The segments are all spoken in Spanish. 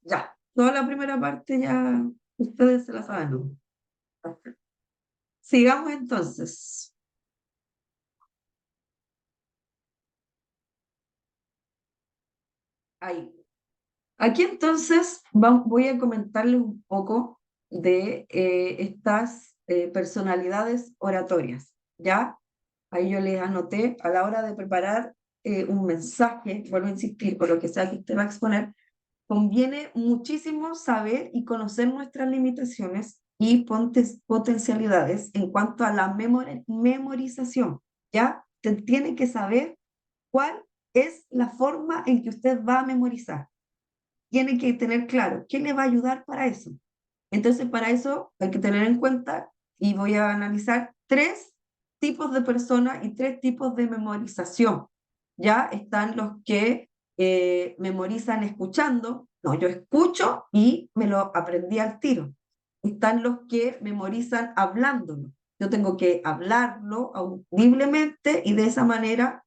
Ya, toda la primera parte ya ustedes se la saben, ¿no? Sigamos entonces. Ahí. Aquí entonces voy a comentarles un poco de estas personalidades oratorias, ¿ya? Ahí yo les anoté a la hora de preparar un mensaje, vuelvo a insistir, por lo que sea que usted va a exponer, conviene muchísimo saber y conocer nuestras limitaciones y potencialidades en cuanto a la memorización, ¿ya? Usted tiene que saber cuál es la forma en que usted va a memorizar. Tiene que tener claro qué le va a ayudar para eso. Entonces, para eso hay que tener en cuenta, y voy a analizar tres tipos de personas y tres tipos de memorización. Ya están los que memorizan escuchando. No, yo escucho y me lo aprendí al tiro. Están los que memorizan hablándolo. Yo tengo que hablarlo audiblemente y de esa manera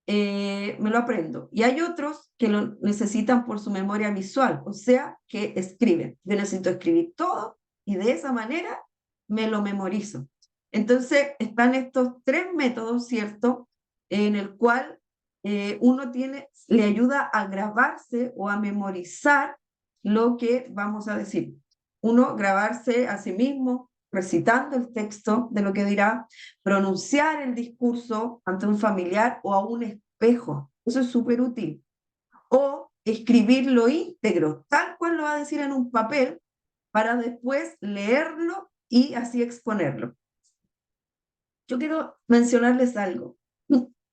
me lo aprendo. Y hay otros que lo necesitan por su memoria visual, o sea, que escriben. Yo necesito escribir todo y de esa manera me lo memorizo. Entonces, están estos tres métodos, ¿cierto? En el cual uno le ayuda a grabarse o a memorizar lo que vamos a decir. Uno, grabarse a sí mismo, recitando el texto de lo que dirá, pronunciar el discurso ante un familiar o a un espejo. Eso es súper útil. O escribirlo íntegro, tal cual lo va a decir en un papel, para después leerlo y así exponerlo. Yo quiero mencionarles algo.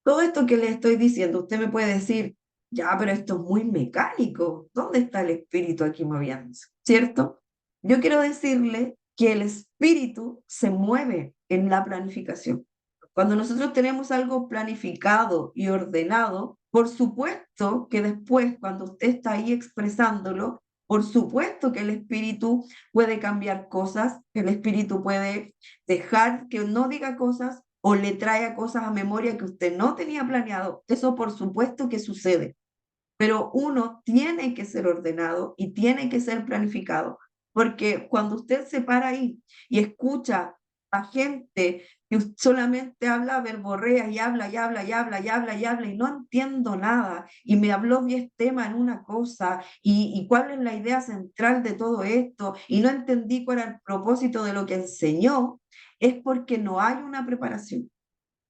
Todo esto que les estoy diciendo, usted me puede decir, ya, pero esto es muy mecánico. ¿Dónde está el espíritu aquí moviéndose? ¿Cierto? Yo quiero decirle que el espíritu se mueve en la planificación. Cuando nosotros tenemos algo planificado y ordenado, por supuesto que después, cuando usted está ahí expresándolo, por supuesto que el espíritu puede cambiar cosas, que el espíritu puede dejar que no diga cosas o le traiga cosas a memoria que usted no tenía planeado. Eso por supuesto que sucede, pero uno tiene que ser ordenado y tiene que ser planificado, porque cuando usted se para ahí y escucha a gente que solamente habla verborrea y habla y habla y habla y habla y habla y no entiendo nada y me habló 10 temas en una cosa y cuál es la idea central de todo esto y no entendí cuál era el propósito de lo que enseñó, es porque no hay una preparación.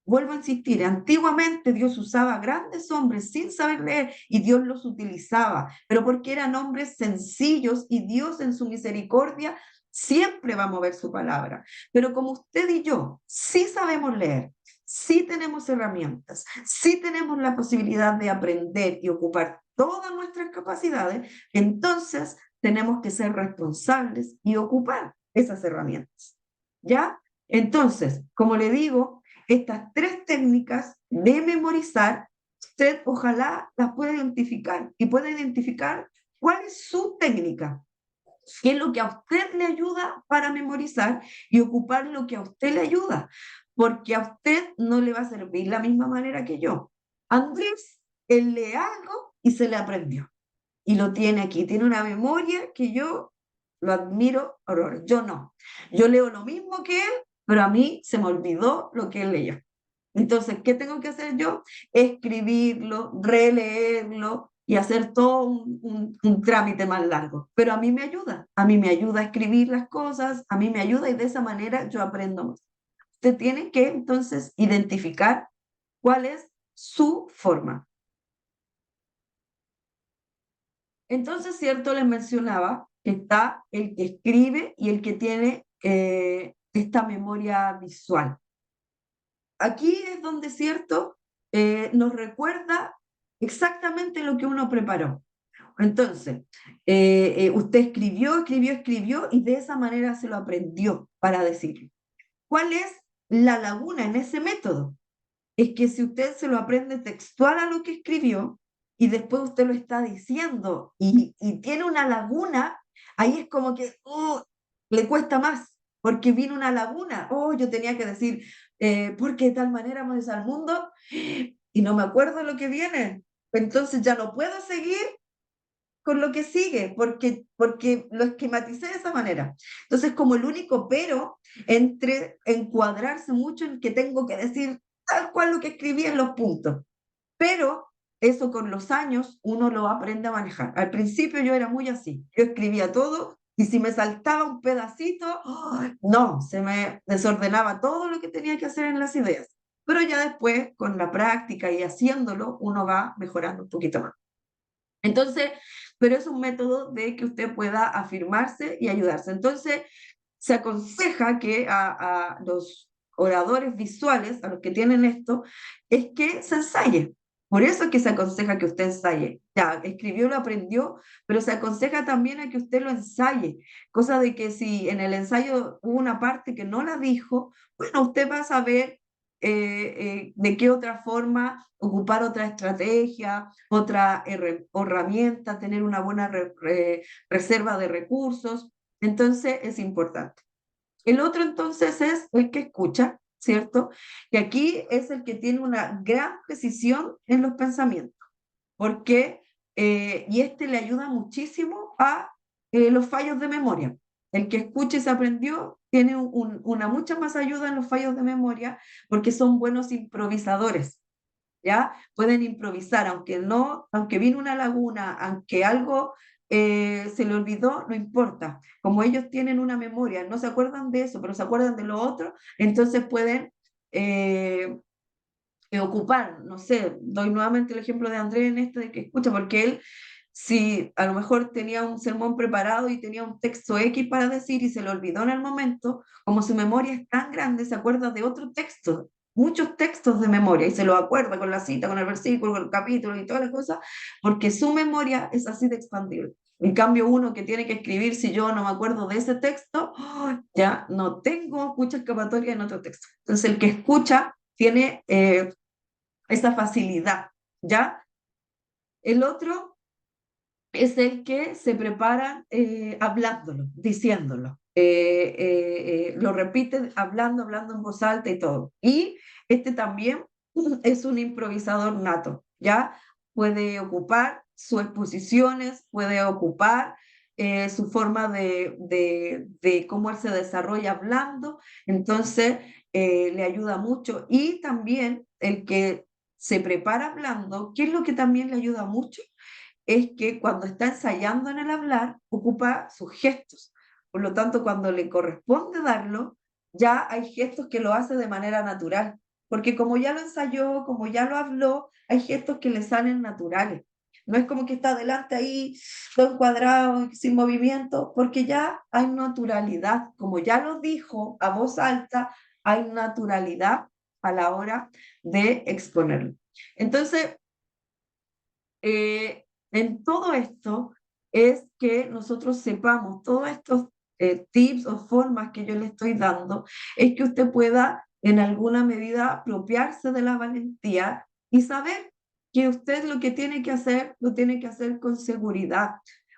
Vuelvo a insistir, antiguamente Dios usaba grandes hombres sin saber leer y Dios los utilizaba, pero porque eran hombres sencillos y Dios en su misericordia siempre va a mover su palabra. Pero como usted y yo sí sabemos leer, sí tenemos herramientas, sí tenemos la posibilidad de aprender y ocupar todas nuestras capacidades, entonces tenemos que ser responsables y ocupar esas herramientas. ¿Ya? Entonces, como le digo, estas tres técnicas de memorizar, usted ojalá las pueda identificar y pueda identificar cuál es su técnica, qué es lo que a usted le ayuda para memorizar y ocupar lo que a usted le ayuda, porque a usted no le va a servir la misma manera que yo. Andrés, él lee algo y se le aprendió y lo tiene aquí, tiene una memoria que yo lo admiro, horror. Yo no. Yo leo lo mismo que él, pero a mí se me olvidó lo que él leyó. Entonces, ¿qué tengo que hacer yo? Escribirlo, releerlo y hacer todo un trámite más largo. Pero a mí me ayuda a escribir las cosas, a mí me ayuda y de esa manera yo aprendo más. Usted tiene que entonces identificar cuál es su forma. Entonces, cierto, les mencionaba que está el que escribe y el que tiene esta memoria visual. Aquí es donde, cierto, nos recuerda exactamente lo que uno preparó. Entonces, usted escribió, escribió, escribió y de esa manera se lo aprendió para decirlo. ¿Cuál es la laguna en ese método? Es que si usted se lo aprende textual a lo que escribió y después usted lo está diciendo y tiene una laguna, ahí es como que le cuesta más, porque viene una laguna. Oh, yo tenía que decir, porque de tal manera vamos al mundo y no me acuerdo lo que viene. Entonces ya no puedo seguir con lo que sigue, porque lo esquematicé de esa manera. Entonces, como el único pero entre encuadrarse mucho en que tengo que decir tal cual lo que escribí en los puntos. Pero eso con los años uno lo aprende a manejar. Al principio yo era muy así, yo escribía todo y si me saltaba un pedacito, ¡ay! No, se me desordenaba todo lo que tenía que hacer en las ideas. Pero ya después, con la práctica y haciéndolo, uno va mejorando un poquito más. Entonces, pero es un método de que usted pueda afirmarse y ayudarse. Entonces, se aconseja que a los oradores visuales, a los que tienen esto, es que se ensaye. Por eso es que se aconseja que usted ensaye. Ya, escribió, lo aprendió, pero se aconseja también a que usted lo ensaye. Cosa de que si en el ensayo hubo una parte que no la dijo, bueno, usted va a saber de qué otra forma ocupar otra estrategia, otra herramienta, tener una buena reserva de recursos. Entonces es importante. El otro entonces es el que escucha, ¿cierto? Y aquí es el que tiene una gran precisión en los pensamientos, porque, y este le ayuda muchísimo a los fallos de memoria. El que escucha y se aprendió tiene una mucha más ayuda en los fallos de memoria porque son buenos improvisadores. ¿Ya? Pueden improvisar, aunque no, aunque vino una laguna, aunque algo se le olvidó, no importa. Como ellos tienen una memoria, no se acuerdan de eso, pero se acuerdan de lo otro, entonces pueden eh, ocupar, no sé, doy nuevamente el ejemplo de Andrés en este de que escucha, porque él, si a lo mejor tenía un sermón preparado y tenía un texto X para decir y se lo olvidó en el momento, como su memoria es tan grande, se acuerda de otro texto, muchos textos de memoria, y se lo acuerda con la cita, con el versículo, con el capítulo y todas las cosas, porque su memoria es así de expandible. En cambio, uno que tiene que escribir, si yo no me acuerdo de ese texto, ¡oh! Ya no tengo mucha escapatoria en otro texto. Entonces, el que escucha tiene esa facilidad, ¿ya? El otro es el que se prepara hablándolo, diciéndolo. Lo repite hablando, hablando en voz alta y todo. Y este también es un improvisador nato, ¿ya? Puede ocupar sus exposiciones, puede ocupar su forma de cómo él se desarrolla hablando, entonces le ayuda mucho. Y también el que se prepara hablando, ¿qué es lo que también le ayuda mucho? Es que cuando está ensayando en el hablar, ocupa sus gestos. Por lo tanto, cuando le corresponde darlo, ya hay gestos que lo hace de manera natural. Porque como ya lo ensayó, como ya lo habló, hay gestos que le salen naturales. No es como que está adelante ahí, todo encuadrado, sin movimiento, porque ya hay naturalidad. Como ya lo dijo a voz alta, hay naturalidad a la hora de exponerlo. Entonces, en todo esto es que nosotros sepamos todos estos tips o formas que yo le estoy dando, es que usted pueda en alguna medida apropiarse de la valentía y saber que usted lo que tiene que hacer, lo tiene que hacer con seguridad.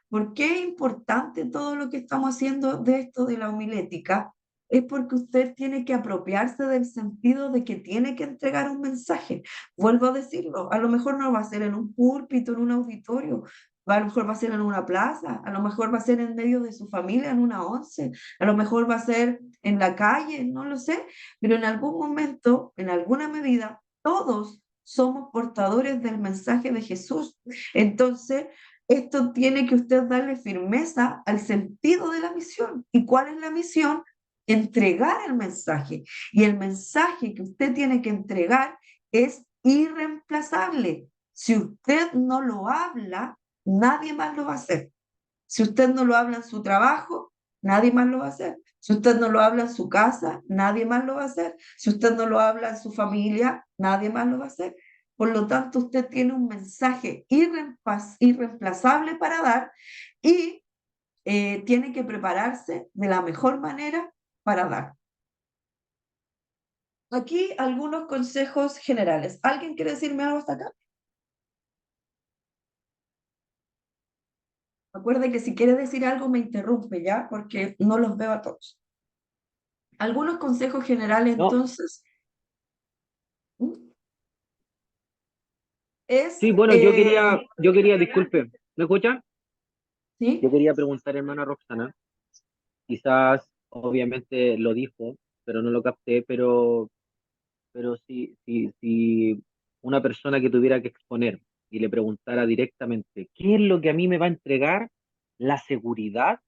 ¿Por qué es importante todo lo que estamos haciendo de esto de la homilética? Es porque usted tiene que apropiarse del sentido de que tiene que entregar un mensaje. Vuelvo a decirlo, a lo mejor no va a ser en un púlpito, en un auditorio, a lo mejor va a ser en una plaza, a lo mejor va a ser en medio de su familia, en una once, a lo mejor va a ser en la calle, no lo sé, pero en algún momento, en alguna medida, todos somos portadores del mensaje de Jesús. Entonces, esto tiene que usted darle firmeza al sentido de la misión. ¿Y cuál es la misión? Entregar el mensaje. Y el mensaje que usted tiene que entregar es irreemplazable. Si usted no lo habla, nadie más lo va a hacer. Si usted no lo habla en su trabajo, nadie más lo va a hacer. Si usted no lo habla en su casa, nadie más lo va a hacer. Si usted no lo habla en su familia, nadie más lo va a hacer. Por lo tanto, usted tiene un mensaje irreemplazable para dar y tiene que prepararse de la mejor manera para dar. Aquí algunos consejos generales. ¿Alguien quiere decirme algo hasta acá? Recuerde que si quiere decir algo me interrumpe ya, porque no los veo a todos. Algunos consejos generales No, entonces. ¿Mm? es, Sí, bueno, disculpe, ¿me escucha? Yo ¿sí? quería preguntar, hermana Roxana, quizás, obviamente lo dijo, pero no lo capté, pero si una persona que tuviera que exponer y le preguntara directamente, ¿qué es lo que a mí me va a entregar la seguridad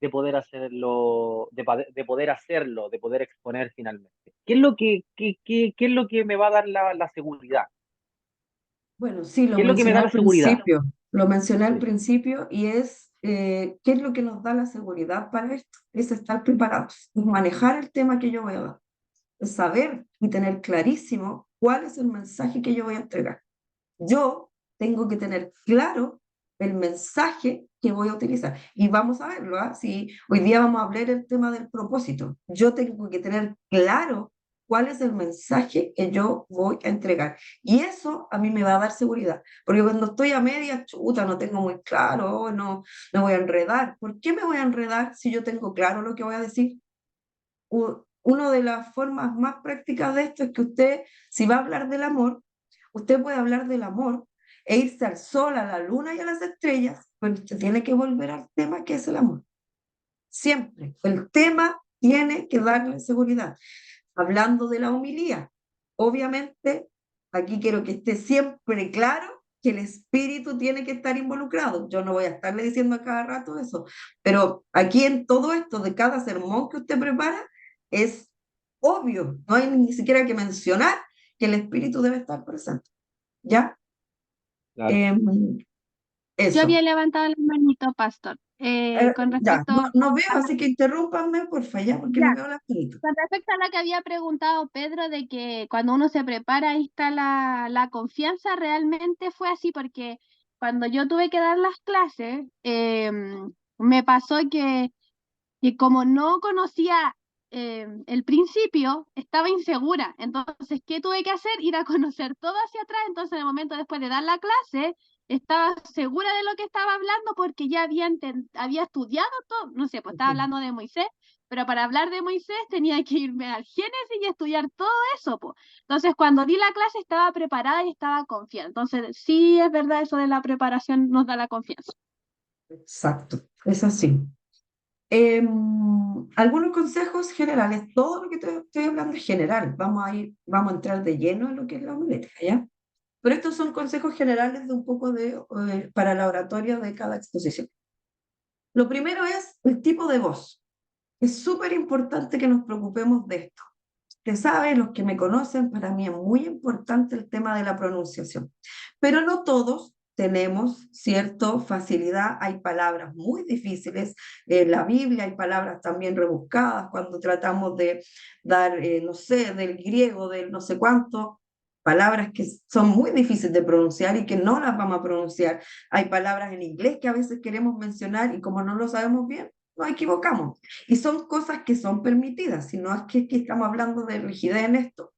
de poder hacerlo, de poder exponer finalmente? ¿Qué es lo que me va a dar la seguridad? Bueno, sí, lo ¿Qué es lo que me mencioné da al la seguridad? principio, lo mencioné al Sí, principio y es, ¿qué es lo que nos da la seguridad para esto? Es estar preparados, es manejar el tema que yo voy a dar, es saber y tener clarísimo cuál es el mensaje que yo voy a entregar. Yo tengo que tener claro el mensaje que voy a utilizar. Y vamos a verlo, ¿ah? Si hoy día vamos a hablar el tema del propósito. Yo tengo que tener claro cuál es el mensaje que yo voy a entregar. Y eso a mí me va a dar seguridad. Porque cuando estoy a media, chuta, no tengo muy claro, oh, no, me voy a enredar. ¿Por qué me voy a enredar si yo tengo claro lo que voy a decir? Una de las formas más prácticas de esto es que usted, si va a hablar del amor, usted puede hablar del amor e irse al sol, a la luna y a las estrellas, pero usted tiene que volver al tema que es el amor. Siempre. El tema tiene que darle seguridad. Hablando de la homilía, obviamente, aquí quiero que esté siempre claro que el espíritu tiene que estar involucrado. Yo no voy a estarle diciendo a cada rato eso, pero aquí en todo esto de cada sermón que usted prepara, es obvio, no hay ni siquiera que mencionar que el espíritu debe estar presente. ¿Ya? claro. Em, Yo había eso. levantado la manito, pastor. Con Ya, respecto no, a, no veo, así que interrúmpanme, porfa, ya, porque no ya, veo la manito. con respecto a lo que había preguntado Pedro de que cuando uno se prepara ahí está la confianza, realmente fue así porque cuando yo tuve que dar las clases, me pasó que como no conocía el principio, estaba insegura. Entonces, ¿qué tuve que hacer? Ir a conocer todo hacia atrás. Entonces, en el momento después de dar la clase, estaba segura de lo que estaba hablando porque ya había estudiado todo. No sé, pues estaba hablando de Moisés, pero para hablar de Moisés tenía que irme al Génesis y estudiar todo eso, pues. Entonces, cuando di la clase estaba preparada y estaba confiada. Entonces, sí es verdad, eso de la preparación nos da la confianza. Exacto, es así. Algunos consejos generales, todo lo que te estoy hablando es general, vamos a entrar de lleno en lo que es la homilética, ¿ya? Pero estos son consejos generales de un poco para la oratoria de cada exposición. Lo primero es el tipo de voz. Es súper importante que nos preocupemos de esto. Usted sabe, los que me conocen, para mí es muy importante el tema de la pronunciación, pero no todos tenemos cierta facilidad. Hay palabras muy difíciles en la Biblia, hay palabras también rebuscadas cuando tratamos de dar, no sé, del griego, del no sé cuánto, palabras que son muy difíciles de pronunciar y que no las vamos a pronunciar. Hay palabras en inglés que a veces queremos mencionar y como no lo sabemos bien, nos equivocamos. Y son cosas que son permitidas, si no es que estamos hablando de rigidez en esto.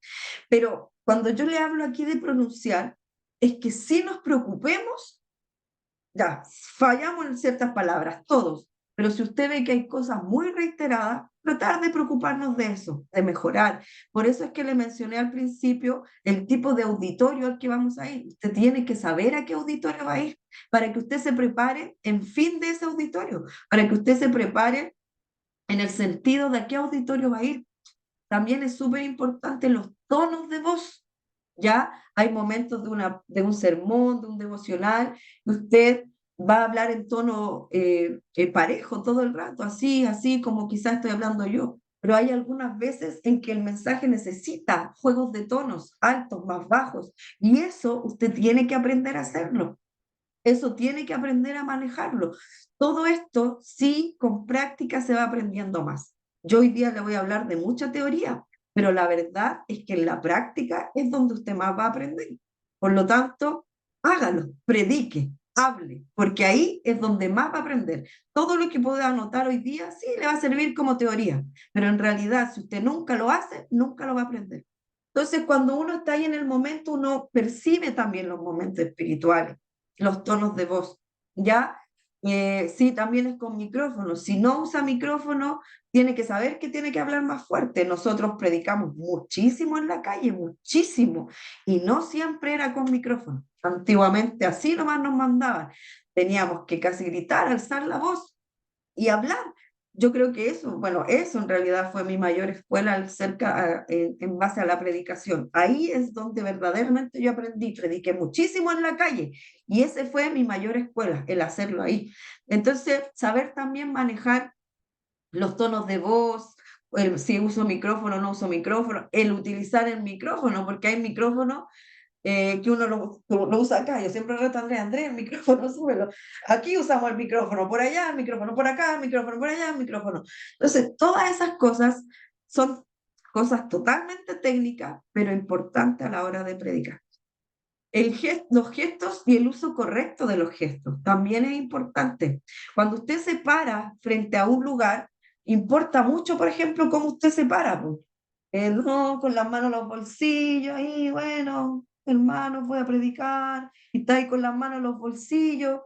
Pero cuando yo le hablo aquí de pronunciar, es que si nos preocupemos, ya, fallamos en ciertas palabras, todos, pero si usted ve que hay cosas muy reiteradas, tratar de preocuparnos de eso, de mejorar. Por eso es que le mencioné al principio el tipo de auditorio al que vamos a ir. Usted tiene que saber a qué auditorio va a ir para que usted se prepare en fin de ese auditorio, para que usted se prepare en el sentido de a qué auditorio va a ir. También es súper importante los tonos de voz. Ya hay momentos de un sermón, de un devocional, y usted va a hablar en tono parejo todo el rato, así, así como quizás estoy hablando yo. Pero hay algunas veces en que el mensaje necesita juegos de tonos, altos, más bajos, y eso usted tiene que aprender a hacerlo. Eso tiene que aprender a manejarlo. Todo esto, sí, con práctica se va aprendiendo más. Yo hoy día le voy a hablar de mucha teoría, pero la verdad es que en la práctica es donde usted más va a aprender. Por lo tanto, hágalo, predique, hable, porque ahí es donde más va a aprender. Todo lo que pueda anotar hoy día, sí, le va a servir como teoría, pero en realidad, si usted nunca lo hace, nunca lo va a aprender. Entonces, cuando uno está ahí en el momento, uno percibe también los momentos espirituales, los tonos de voz, ¿ya? Sí, también es con micrófono. Si no usa micrófono, tiene que saber que tiene que hablar más fuerte. Nosotros predicamos muchísimo en la calle, muchísimo, y no siempre era con micrófono. Antiguamente así nomás nos mandaban. Teníamos que casi gritar, alzar la voz y hablar. Yo creo que eso, bueno, eso en realidad fue mi mayor escuela en base a la predicación. Ahí es donde verdaderamente yo aprendí, prediqué muchísimo en la calle y ese fue mi mayor escuela, el hacerlo ahí. Entonces, saber también manejar los tonos de voz, si uso micrófono o no uso micrófono, el utilizar el micrófono, porque hay micrófonos que uno lo usa acá. Yo siempre reto a Andrea, Andrea, el micrófono, súbelo. Aquí usamos el micrófono, por allá, el micrófono por acá, el micrófono por allá, el micrófono. Entonces, todas esas cosas son cosas totalmente técnicas, pero importantes a la hora de predicar. Los gestos y el uso correcto de los gestos también es importante. Cuando usted se para frente a un lugar, importa mucho, por ejemplo, cómo usted se para, pues. No, con las manos en los bolsillos, ahí, bueno, hermano, voy a predicar, y está ahí con las manos en los bolsillos.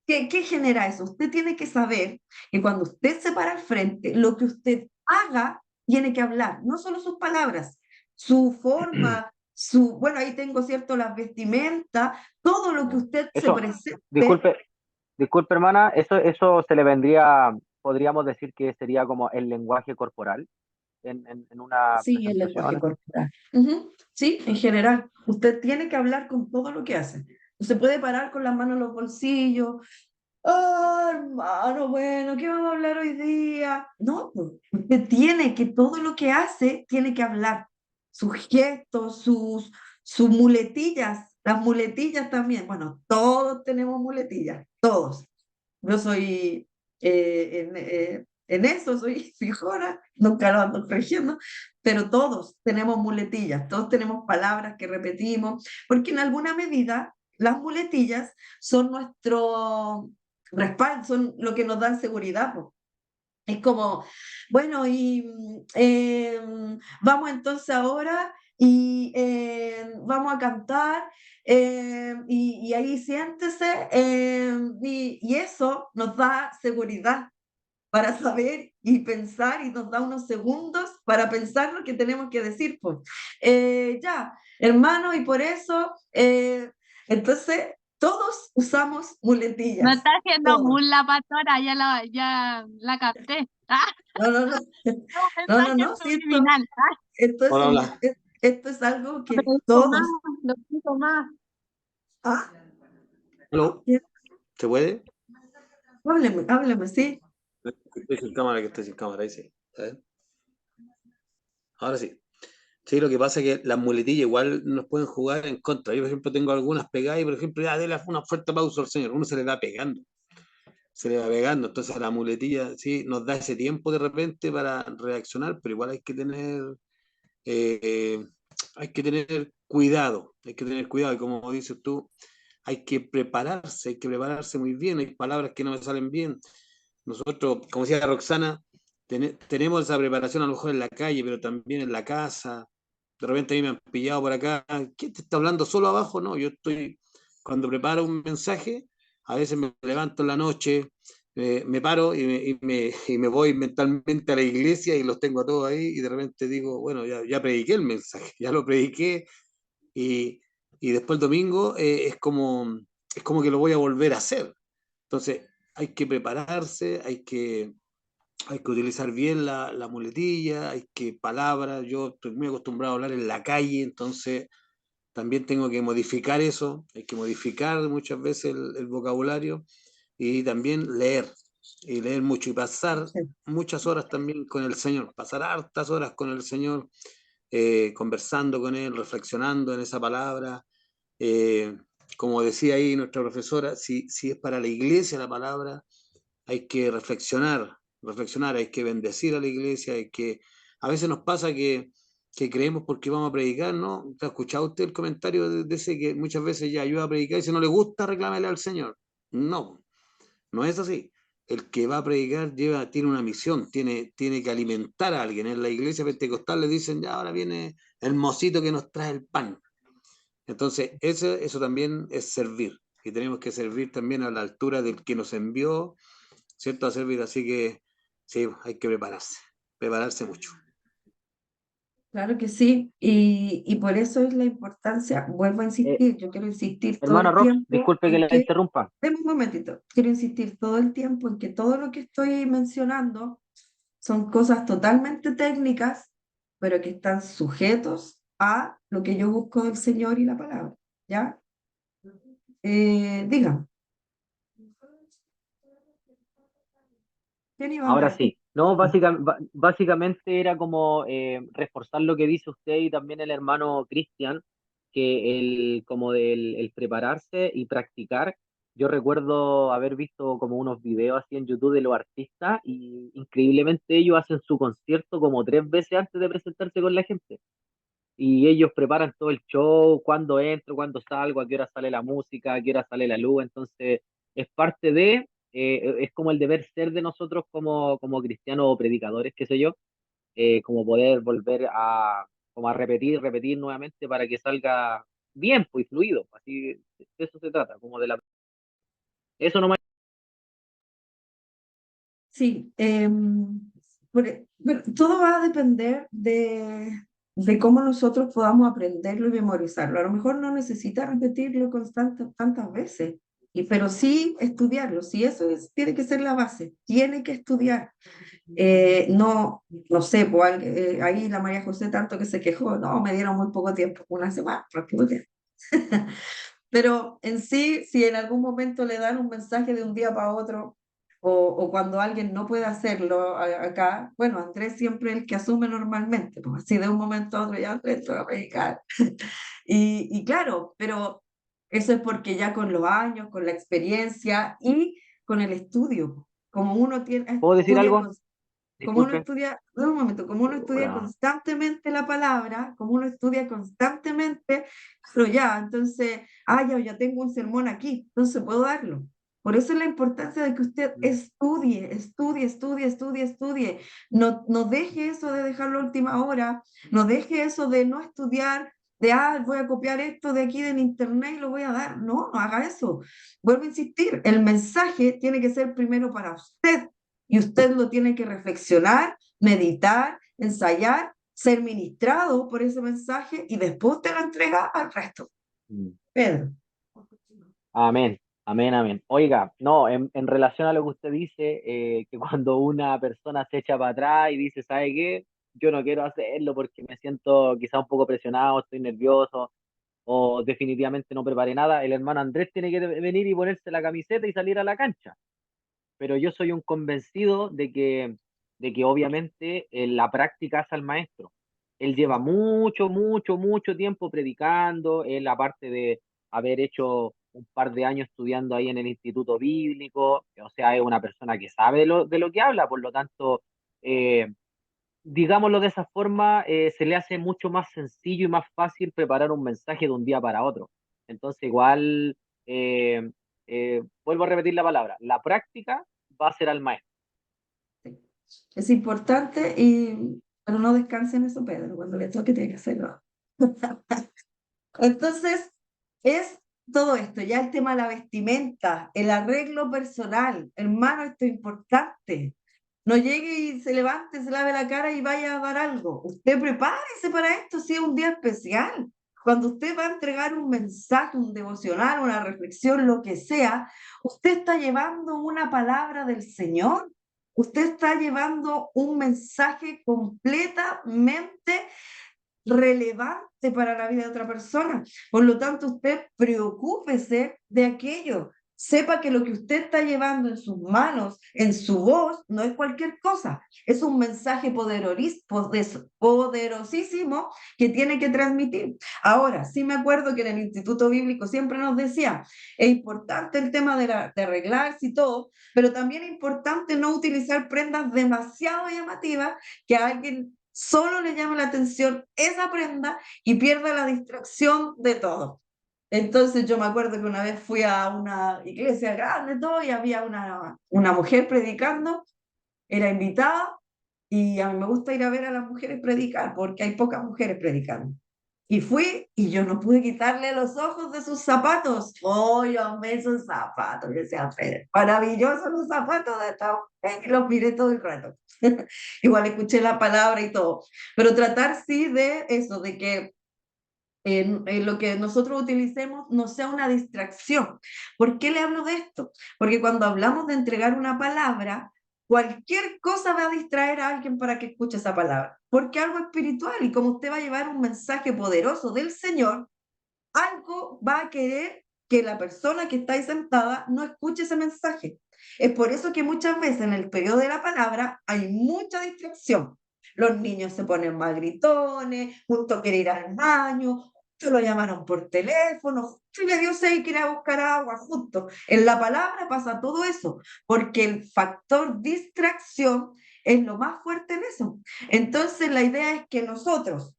¿Qué genera eso? Usted tiene que saber que cuando usted se para al frente, lo que usted haga tiene que hablar, no solo sus palabras, su forma, bueno, ahí tengo, ¿cierto? Las vestimentas, todo lo que usted se Eso, presente. disculpe, disculpe, hermana, eso se le vendría, podríamos decir que sería como el lenguaje corporal en una Sí, el lenguaje presentación. corporal. Ujú. Sí, en general. Usted tiene que hablar con todo lo que hace. No se puede parar con las manos en los bolsillos. Ah, hermano, bueno, ¿qué vamos a hablar hoy día? No, pues, usted tiene que, todo lo que hace, tiene que hablar. Sus gestos, sus muletillas, las muletillas también. Bueno, todos tenemos muletillas, todos. Yo soy, en eso soy fijona, nunca lo ando corrigiendo, pero todos tenemos muletillas, todos tenemos palabras que repetimos, porque en alguna medida las muletillas son nuestro respaldo, son lo que nos dan seguridad, po. Es como, bueno, y vamos entonces ahora y vamos a cantar y ahí siéntese y eso nos da seguridad para saber y pensar y nos da unos segundos para pensar lo que tenemos que decir. Pues. Ya, hermano, y por eso, entonces, todos usamos No muletillas, está haciendo todos. bulla, pastora, ya la capté. Ah, No, no, no. es un No, no, mensaje no, sí, subliminal. Ah, Hola, hola. esto es algo lo que dijo más, todos, lo dijo más. ah, Hello, ya, ¿se puede? hábleme, hábleme, sí. Estoy sin cámara, que estoy sin cámara, ahí sí. ¿Sabes? Ahora sí. Sí, lo que pasa es que las muletillas igual nos pueden jugar en contra. Yo, por ejemplo, tengo algunas pegadas y, por ejemplo, ya déle una fuerte pausa al señor. Uno se le va pegando, se le va pegando. Entonces, la muletilla sí nos da ese tiempo de repente para reaccionar, pero igual eh, hay que tener cuidado. Hay que tener cuidado. Y como dices tú, hay que prepararse muy bien. Hay palabras que no me salen bien. Nosotros, como decía Roxana, tenemos esa preparación a lo mejor en la calle, pero también en la casa. De repente a mí me han pillado por acá. ¿Quién te está hablando solo abajo? No, yo estoy, cuando preparo un mensaje, a veces me levanto en la noche, me paro y me voy mentalmente a la iglesia y los tengo a todos ahí y de repente digo, bueno, ya prediqué el mensaje, ya lo prediqué y, y después el domingo es como que lo voy a volver a hacer. Entonces, hay que prepararse, hay que utilizar bien la muletilla, hay que palabras. Yo estoy muy acostumbrado a hablar en la calle, entonces también tengo que modificar eso, hay que modificar muchas veces el vocabulario y también leer, y leer mucho y pasar Sí. muchas horas también con el Señor, pasar hartas horas con el Señor, conversando con Él, reflexionando en esa palabra. Eh, Como decía ahí nuestra profesora, si es para la iglesia la palabra, hay que reflexionar, hay que bendecir a la iglesia, a veces nos pasa que creemos porque vamos a predicar, ¿no? ¿Te ha escuchado usted el comentario de ese que muchas veces ya ayuda a predicar y si no le gusta, reclámele al Señor? No, no es así. El que va a predicar tiene una misión, tiene que alimentar a alguien. En la iglesia pentecostal le dicen, ya ahora viene el mocito que nos trae el pan. Entonces, eso también es servir. Y tenemos que servir también a la altura del que nos envió, ¿cierto? A servir. Así que sí, hay que prepararse mucho. Claro que sí, y por eso es la importancia, vuelvo a Eh, insistir, yo quiero insistir todo Hermana el Rox, tiempo disculpe que en la que, interrumpa. deme un momentito, quiero insistir todo el tiempo en que todo lo que estoy mencionando son cosas totalmente técnicas, pero que están sujetos a lo que yo busco del Señor y la palabra, ¿ya? Digan, ¿quién iba a Ahora hablar? sí. No, básicamente era como reforzar lo que dice usted y también el hermano Cristian, que como el prepararse y practicar. Yo recuerdo haber visto como unos videos así en YouTube de los artistas y increíblemente ellos hacen su concierto como 3 veces antes de presentarse con la gente. Y ellos preparan todo el show, cuándo entro, cuándo salgo, a qué hora sale la música, a qué hora sale la luz. Entonces, es parte es como el deber ser de nosotros como cristianos o predicadores, qué sé yo, como poder volver como a repetir nuevamente para que salga bien, pues, y fluido. Así, de eso se trata, como de eso nomás. Sí, pero todo va a depender de cómo nosotros podamos aprenderlo y memorizarlo. A lo mejor no necesita repetirlo tantas veces, pero sí estudiarlo. Si eso tiene que ser la base, tiene que estudiar. No, no sé, pues, ahí la María José tanto que se quejó, no, me dieron muy poco tiempo, una semana, prácticamente. Pero en sí, si en algún momento le dan un mensaje de un día para otro, o cuando alguien no puede hacerlo acá, bueno, Andrés siempre es el que asume normalmente, pues así de un momento a otro ya Andrés te va a predicar. Y claro, pero eso es porque ya con los años, con la experiencia y con el estudio, como uno ¿Puedo decir estudia algo? como uno Disculpe. estudia, no, un momento, como uno estudia Hola. constantemente la palabra, como uno estudia constantemente, pero ya, entonces, ya tengo un sermón aquí, entonces puedo darlo. Por eso es la importancia de que usted estudie, estudie, estudie, estudie, estudie. No, no deje eso de dejarlo a última hora, no deje eso de no estudiar, de, voy a copiar esto de aquí del internet y lo voy a dar. No, no haga eso. Vuelvo a insistir, el mensaje tiene que ser primero para usted y usted lo tiene que reflexionar, meditar, ensayar, ser ministrado por ese mensaje y después te lo entrega al resto. Mm. Pedro. Amén, amén, amén. Oiga, no, en relación a lo que usted dice, que cuando una persona se echa para atrás y dice, ¿sabe qué? Yo no quiero hacerlo porque me siento quizá un poco presionado, estoy nervioso o definitivamente no preparé nada, el hermano Andrés tiene que venir y ponerse la camiseta y salir a la cancha. Pero yo soy un convencido de que obviamente la práctica hace al maestro. Él lleva mucho, mucho, mucho tiempo predicando, él aparte de haber hecho un par de años estudiando ahí en el Instituto Bíblico, o sea, es una persona que sabe de lo que habla, por lo tanto, eh, digámoslo de esa forma, se le hace mucho más sencillo y más fácil preparar un mensaje de un día para otro. Entonces, igual, vuelvo a repetir la palabra, la práctica va a ser al maestro. Es importante, pero no descanse en eso, Pedro. Cuando le toque, tiene que hacerlo. Entonces, es todo esto, ya el tema de la vestimenta, el arreglo personal. Hermano, esto es importante. No llegue y se levante, se lave la cara y vaya a dar algo. Usted prepárese para esto, si es un día especial. Cuando usted va a entregar un mensaje, un devocional, una reflexión, lo que sea, usted está llevando una palabra del Señor. Usted está llevando un mensaje completamente relevante para la vida de otra persona. Por lo tanto, usted preocúpese de aquello. Sepa que lo que usted está llevando en sus manos, en su voz, no es cualquier cosa. Es un mensaje poderosísimo que tiene que transmitir. Ahora, sí me acuerdo que en el Instituto Bíblico siempre nos decía, es importante el tema de arreglarse y todo, pero también es importante no utilizar prendas demasiado llamativas que a alguien solo le llama la atención esa prenda y pierda la distracción de todo. Entonces yo me acuerdo que una vez fui a una iglesia grande todo, y había una mujer predicando, era invitada, y a mí me gusta ir a ver a las mujeres predicar porque hay pocas mujeres predicando. Y fui y yo no pude quitarle los ojos de sus zapatos. Oh, yo amé esos zapatos. Yo decía, "Pero, maravillosos los zapatos de esta mujer", y los miré todo el rato. Igual escuché la palabra y todo. Pero tratar sí de eso, de que lo que nosotros utilicemos no sea una distracción. ¿Por qué le hablo de esto? Porque cuando hablamos de entregar una palabra, cualquier cosa va a distraer a alguien para que escuche esa palabra, porque algo espiritual, y como usted va a llevar un mensaje poderoso del Señor, algo va a querer que la persona que está ahí sentada no escuche ese mensaje. Es por eso que muchas veces en el periodo de la palabra hay mucha distracción. Los niños se ponen más gritones, justo quiere ir al baño, justo lo llamaron por teléfono, justo le dio sed y quiere ir a buscar agua, justo. En la palabra pasa todo eso, porque el factor distracción es lo más fuerte en eso. Entonces la idea es que nosotros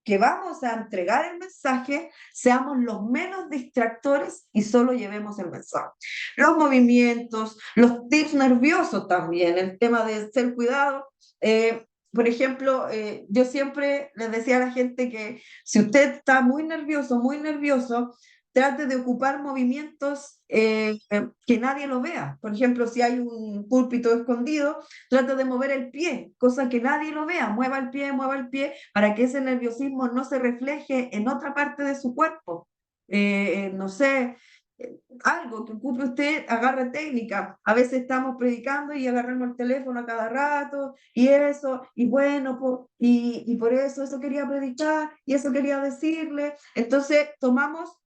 que vamos a entregar el mensaje, seamos los menos distractores y solo llevemos el mensaje. Los movimientos, los tips nerviosos también, el tema de ser cuidado. Por ejemplo, yo siempre les decía a la gente que si usted está muy nervioso, trate de ocupar movimientos que nadie lo vea. Por ejemplo, si hay un púlpito escondido, trata de mover el pie, cosa que nadie lo vea, mueva el pie, para que ese nerviosismo no se refleje en otra parte de su cuerpo. No sé, algo que ocupe usted, agarre técnica. A veces estamos predicando y agarramos el teléfono a cada rato, y eso, y bueno, y por eso quería predicar, y eso quería decirle. Entonces tomamos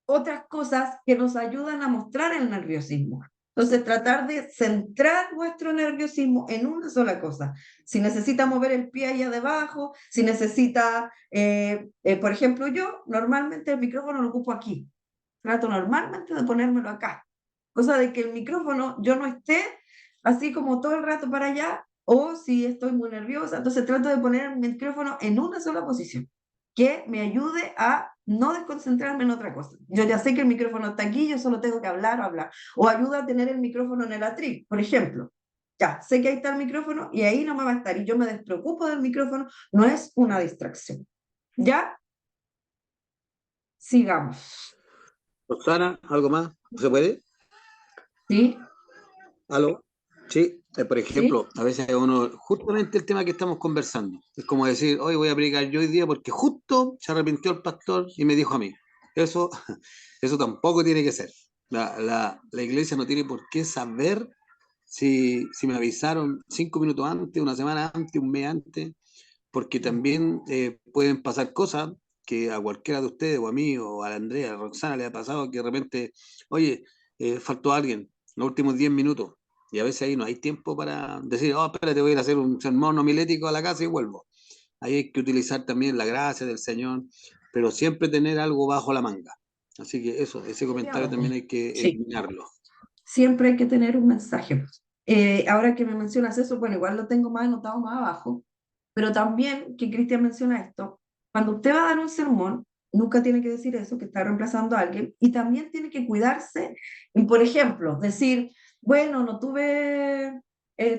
otras cosas que nos ayudan a mostrar el nerviosismo. Entonces, tratar de centrar nuestro nerviosismo en una sola cosa. Si necesita mover el pie allá debajo, si necesita, por ejemplo, yo normalmente el micrófono lo ocupo aquí. Trato normalmente de ponérmelo acá. Cosa de que el micrófono yo no esté así como todo el rato para allá, o si estoy muy nerviosa, entonces trato de poner el micrófono en una sola posición que me ayude a no desconcentrarme en otra cosa. Yo ya sé que el micrófono está aquí, yo solo tengo que hablar o hablar. O ayuda a tener el micrófono en el atril, por ejemplo. Ya, sé que ahí está el micrófono y ahí no me va a estar y yo me despreocupo del micrófono, no es una distracción. ¿Ya? Sigamos. Roxana, ¿algo más? ¿Se puede? ¿Sí? ¿Aló? Sí, por ¿Sí? ejemplo, a veces uno, justamente el tema que estamos conversando, es como decir, hoy voy a predicar yo hoy día porque justo se arrepintió el pastor y me dijo a mí. Eso, eso tampoco tiene que ser. La iglesia no tiene por qué saber si me avisaron 5 minutos antes, una semana antes, un mes antes, porque también pueden pasar cosas que a cualquiera de ustedes, o a mí, o a la Andrea, a Roxana le ha pasado que de repente, oye, faltó alguien los últimos 10 minutos. Y a veces ahí no hay tiempo para decir, oh, espérate, voy a ir a hacer un sermón homilético a la casa y vuelvo. Ahí hay que utilizar también la gracia del Señor, pero siempre tener algo bajo la manga. Así que eso, ese comentario también hay que Sí, eliminarlo. siempre hay que tener un mensaje. Ahora que me mencionas eso, bueno, igual lo tengo más anotado más abajo, pero también que Cristian menciona esto, cuando usted va a dar un sermón, nunca tiene que decir eso, que está reemplazando a alguien, y también tiene que cuidarse, y por ejemplo, decir, bueno, no tuve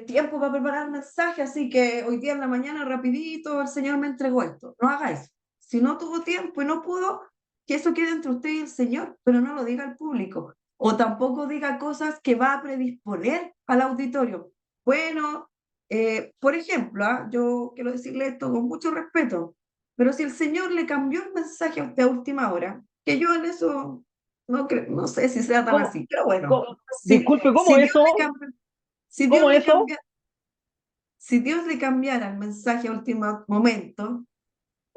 tiempo para preparar el mensaje, así que hoy día en la mañana rapidito el Señor me entregó esto. No haga eso. Si no tuvo tiempo y no pudo, que eso quede entre usted y el Señor, pero no lo diga al público. O tampoco diga cosas que va a predisponer al auditorio. Bueno, por ejemplo, yo quiero decirle esto con mucho respeto, pero si el Señor le cambió el mensaje a usted a última hora, que yo en eso no sé si sea tan ¿Cómo? así, pero bueno, ¿Cómo? si, Disculpe, ¿cómo si Dios eso? le cambió, si Dios ¿Cómo le eso? cambia, si Dios le cambiara el mensaje a último momento,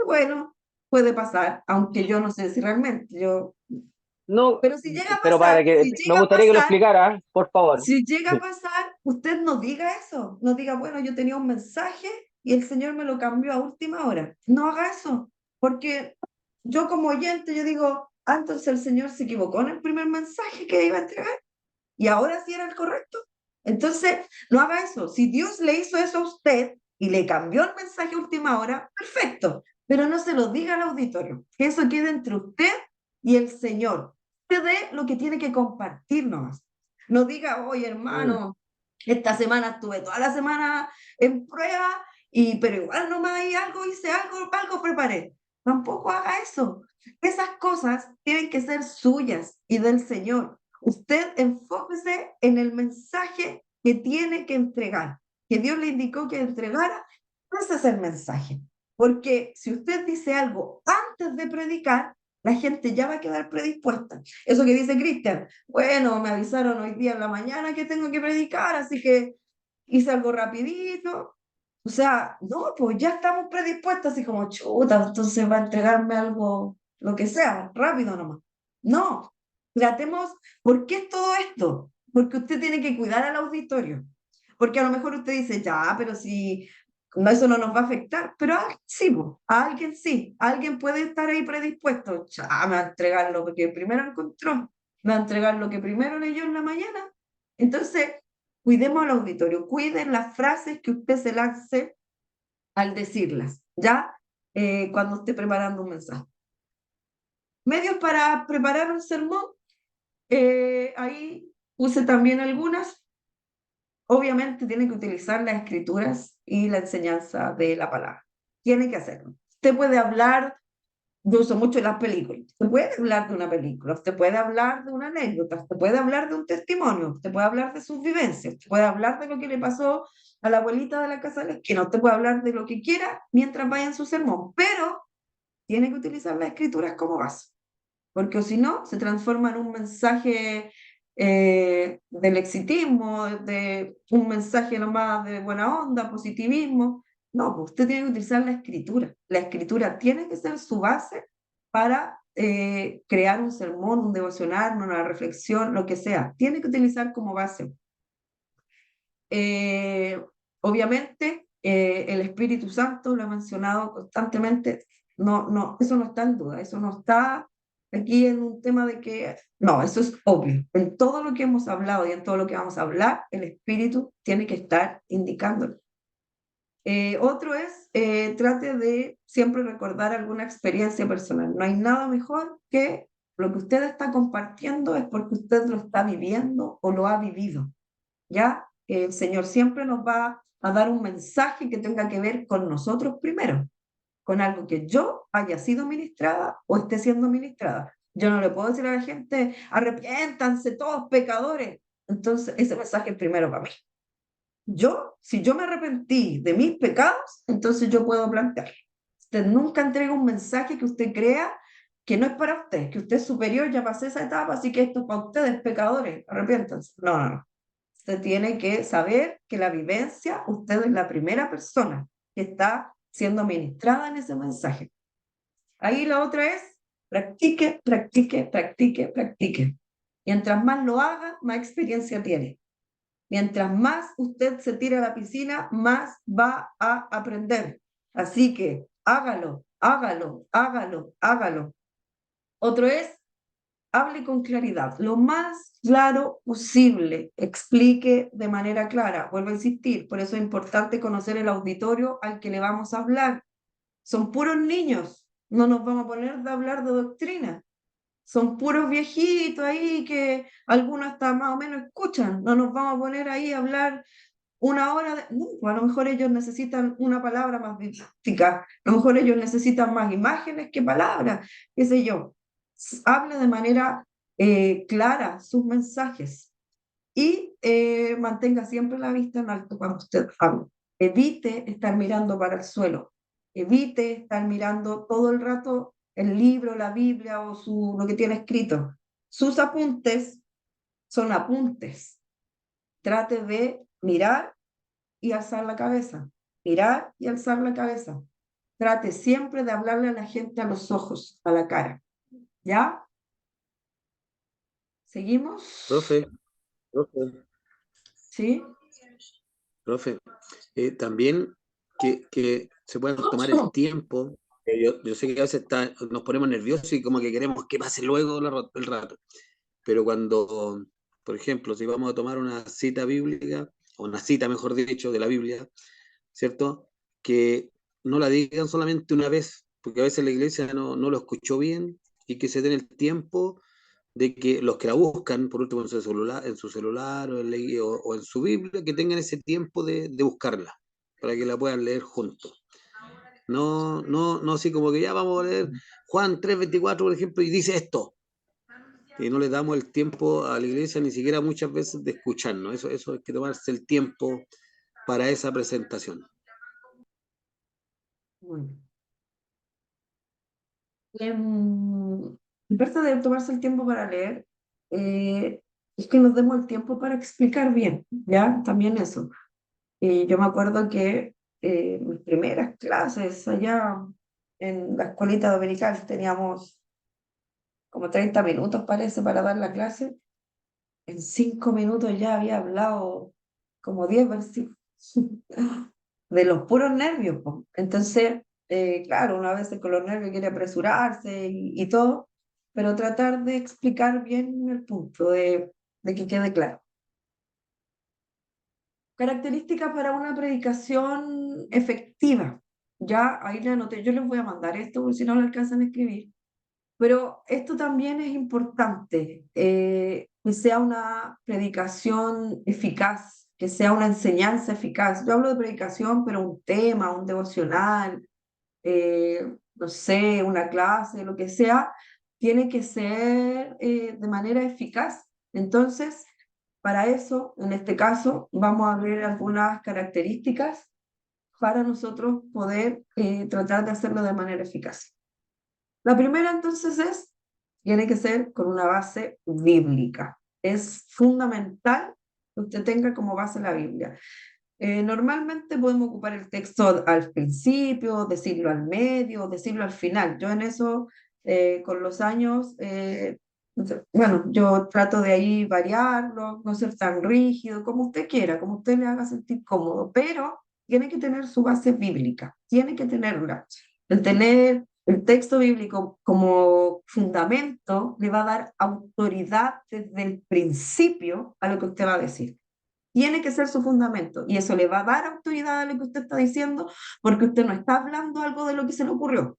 bueno, puede pasar, aunque yo no sé si realmente yo, No, pero si llega a pero pasar, para que si me llega a gustaría que lo pasar, explicara, por favor. si llega a pasar, usted no diga eso, no diga, bueno, yo tenía un mensaje y el Señor me lo cambió a última hora. No haga eso, porque yo como oyente, yo digo, entonces el Señor se equivocó en el primer mensaje que iba a entregar y ahora sí era el correcto. Entonces, no haga eso. Si Dios le hizo eso a usted y le cambió el mensaje a última hora, perfecto, pero no se lo diga al auditorio, que eso quede entre usted y el Señor. Usted dé lo que tiene que compartir nomás. No diga, oye Mm. hermano, esta semana estuve toda la semana en prueba, pero igual nomás hay algo, hice algo preparé. Tampoco haga eso. Esas cosas tienen que ser suyas y del Señor. Usted enfóquese en el mensaje que tiene que entregar, que Dios le indicó que entregara. Ese es el mensaje. Porque si usted dice algo antes de predicar, la gente ya va a quedar predispuesta. Eso que dice Cristian, bueno, me avisaron hoy día en la mañana que tengo que predicar, así que hice algo rapidito. O sea, no, pues ya estamos predispuestos, así como chuta, entonces va a entregarme algo, lo que sea, rápido nomás. No, tratemos, ¿por qué es todo esto? Porque usted tiene que cuidar al auditorio. Porque a lo mejor usted dice, ya, pero si no, eso no nos va a afectar, pero sí, po, a alguien sí, alguien puede estar ahí predispuesto, ya, me va a entregar lo que primero encontró, me va a entregar lo que primero leyó en la mañana. Entonces, cuidemos al auditorio, cuiden las frases que usted se lance al decirlas, ¿ya? Cuando esté preparando un mensaje. Medios para preparar un sermón, ahí puse también algunas. Obviamente tiene que utilizar las escrituras y la enseñanza de la palabra. Tiene que hacerlo. Usted puede hablar, yo uso mucho las películas, usted puede hablar de una película, usted puede hablar de una anécdota, usted puede hablar de un testimonio, usted puede hablar de sus vivencias, usted puede hablar de lo que le pasó a la abuelita de la casa de la esquina, usted puede hablar de lo que quiera mientras vaya en su sermón, pero tiene que utilizar las escrituras como base, porque si no, se transforma en un mensaje del exitismo, de un mensaje nomás de buena onda, positivismo. No, pues usted tiene que utilizar la escritura. La escritura tiene que ser su base para crear un sermón, un devocional, una reflexión, lo que sea. Tiene que utilizar como base. Obviamente, el Espíritu Santo, lo he mencionado constantemente, no, eso no está en duda, eso no está aquí en un tema de que, no, eso es obvio. En todo lo que hemos hablado y en todo lo que vamos a hablar, el Espíritu tiene que estar indicándolo. Otro es, trate de siempre recordar alguna experiencia personal. No hay nada mejor que lo que usted está compartiendo es porque usted lo está viviendo o lo ha vivido. ¿Ya? El Señor siempre nos va a dar un mensaje que tenga que ver con nosotros primero, con algo que yo haya sido ministrada o esté siendo ministrada. Yo no le puedo decir a la gente, arrepiéntanse todos pecadores. Entonces, ese mensaje es primero para mí. Si yo me arrepentí de mis pecados, entonces yo puedo plantear. Usted nunca entrega un mensaje que usted crea que no es para usted, que usted es superior, ya pasé esa etapa, así que esto es para ustedes, pecadores, arrepiéntanse. No, no, no. Usted tiene que saber que la vivencia, usted es la primera persona que está siendo ministrada en ese mensaje. Ahí la otra es, practique, practique, practique, practique. Mientras más lo haga, más experiencia tiene. Mientras más usted se tira a la piscina, más va a aprender. Así que hágalo, hágalo, hágalo, hágalo. Otro es, hable con claridad, lo más claro posible, explique de manera clara. Vuelvo a insistir, por eso es importante conocer el auditorio al que le vamos a hablar. Son puros niños, no nos vamos a poner a hablar de doctrina. Son puros viejitos ahí que algunos hasta más o menos escuchan. No nos vamos a poner ahí a hablar una hora de... No, a lo mejor ellos necesitan una palabra más didáctica, a lo mejor ellos necesitan más imágenes que palabras, qué sé yo. Hable de manera clara sus mensajes y mantenga siempre la vista en alto cuando usted hable. Evite estar mirando para el suelo, evite estar mirando todo el rato el libro, la Biblia o lo que tiene escrito. Sus apuntes son apuntes. Trate de mirar y alzar la cabeza, mirar y alzar la cabeza. Trate siempre de hablarle a la gente a los ojos, a la cara. ¿Ya? ¿Seguimos? Profe, ¿Sí? profe, también que se puedan tomar el tiempo. Yo sé que a veces nos ponemos nerviosos y como que queremos que pase luego el rato, pero cuando, por ejemplo, si vamos a tomar una cita bíblica, o una cita, mejor dicho, de la Biblia, ¿cierto? Que no la digan solamente una vez, porque a veces la iglesia no lo escuchó bien, y que se den el tiempo de que los que la buscan, por último en su celular o en su Biblia, que tengan ese tiempo de buscarla, para que la puedan leer juntos. No, no, no así como que ya vamos a leer Juan 3:24, por ejemplo, y dice esto. Y no le damos el tiempo a la iglesia ni siquiera muchas veces de escucharnos. Eso hay que tomarse el tiempo para esa presentación. Bueno. Parte de tomarse el tiempo para leer, es que nos demos el tiempo para explicar bien, ¿ya? También eso. Yo me acuerdo que mis primeras clases allá en la escuelita dominical teníamos como 30 minutos, parece, para dar la clase. En 5 minutos ya había hablado como 10 versículos de los puros nervios, po. Entonces, claro, una vez con los nervios quiere apresurarse y todo, pero tratar de explicar bien el punto, de que quede claro. Características para una predicación efectiva. Ya ahí le anoté, yo les voy a mandar esto porque si no lo alcanzan a escribir. Pero esto también es importante, que sea una predicación eficaz, que sea una enseñanza eficaz. Yo hablo de predicación, pero un tema, un devocional, no sé, una clase, lo que sea, tiene que ser de manera eficaz. Entonces, para eso, en este caso, vamos a ver algunas características para nosotros poder tratar de hacerlo de manera eficaz. La primera entonces tiene que ser con una base bíblica. Es fundamental que usted tenga como base la Biblia. Normalmente podemos ocupar el texto al principio, decirlo al medio, decirlo al final. Yo en eso, con los años, bueno, yo trato de ahí variarlo, no ser tan rígido, como usted quiera, como usted le haga sentir cómodo, pero tiene que tener su base bíblica, tiene que tenerla. El tener el texto bíblico como fundamento le va a dar autoridad desde el principio a lo que usted va a decir. Tiene que ser su fundamento y eso le va a dar autoridad a lo que usted está diciendo porque usted no está hablando algo de lo que se le ocurrió.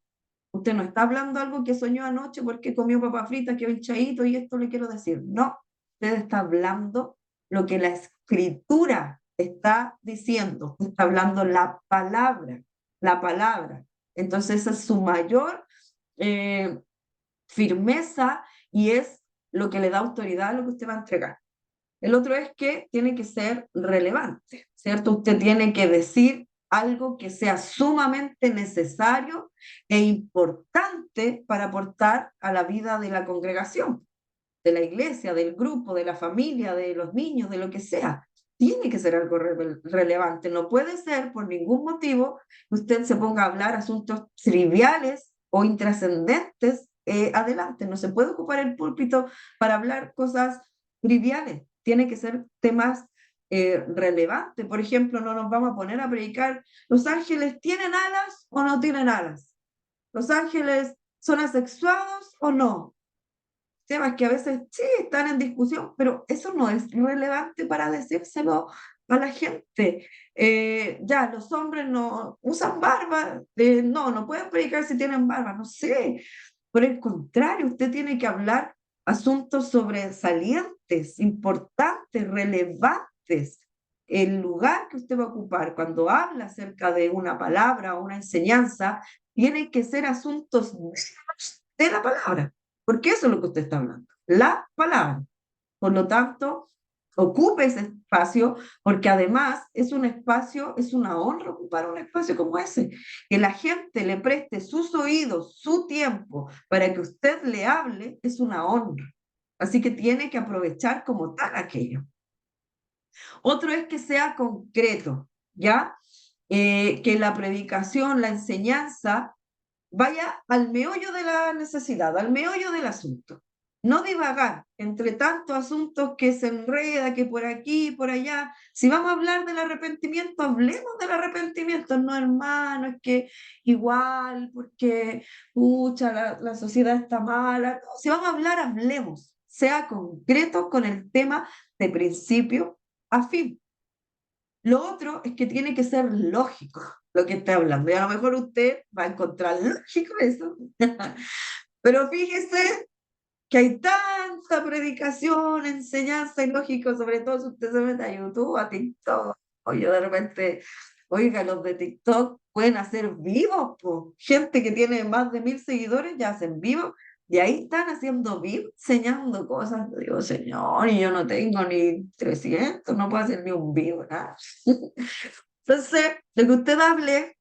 Usted no está hablando algo que soñó anoche porque comió papas fritas, quedó hinchadito y esto le quiero decir. No, usted está hablando lo que la escritura está diciendo. Usted está hablando la palabra, la palabra. Entonces esa es su mayor eh, firmeza y es lo que le da autoridad a lo que usted va a entregar. El otro es que tiene que ser relevante, ¿cierto? Usted tiene que decir algo que sea sumamente necesario e importante para aportar a la vida de la congregación, de la iglesia, del grupo, de la familia, de los niños, de lo que sea. Tiene que ser algo relevante. No puede ser por ningún motivo que usted se ponga a hablar asuntos triviales o intrascendentes adelante. No se puede ocupar el púlpito para hablar cosas triviales. Tiene que ser temas relevantes. Por ejemplo, no nos vamos a poner a predicar, ¿los ángeles tienen alas o no tienen alas? ¿Los ángeles son asexuados o no? Temas que a veces sí están en discusión, pero eso no es relevante para decírselo a la gente. Ya, los hombres no usan barba, no pueden predicar si tienen barba, no sé. Por el contrario, usted tiene que hablar asuntos sobresalientes, importantes, relevantes. El lugar que usted va a ocupar cuando habla acerca de una palabra o una enseñanza, tiene que ser asuntos de la palabra, porque eso es lo que usted está hablando, la palabra. Por lo tanto, ocupe ese espacio, porque además es un espacio, es una honra ocupar un espacio como ese, que la gente le preste sus oídos, su tiempo, para que usted le hable, es una honra. Así que tiene que aprovechar como tal aquello. Otro es que sea concreto, ¿ya? Que la predicación, la enseñanza, vaya al meollo de la necesidad, al meollo del asunto. No divagar entre tantos asuntos que se enreda, que por aquí, por allá. Si vamos a hablar del arrepentimiento, hablemos del arrepentimiento. No, hermano, es que igual, porque, pucha, la sociedad está mala. No, si vamos a hablar, hablemos. Sea concreto con el tema de principio a fin. Lo otro es que tiene que ser lógico lo que está hablando. Y a lo mejor usted va a encontrar lógico eso. Pero fíjese que hay tanta predicación, enseñanza y lógico, sobre todo si usted se mete a YouTube, a TikTok, o yo de repente Oiga, los de TikTok pueden hacer vivos, po. Gente que tiene más de 1000 seguidores ya hacen vivos y ahí están haciendo vivos, enseñando cosas. Digo, señor, y yo no tengo ni 300, no puedo hacer ni un vivo, nada. Entonces, lo que usted hable,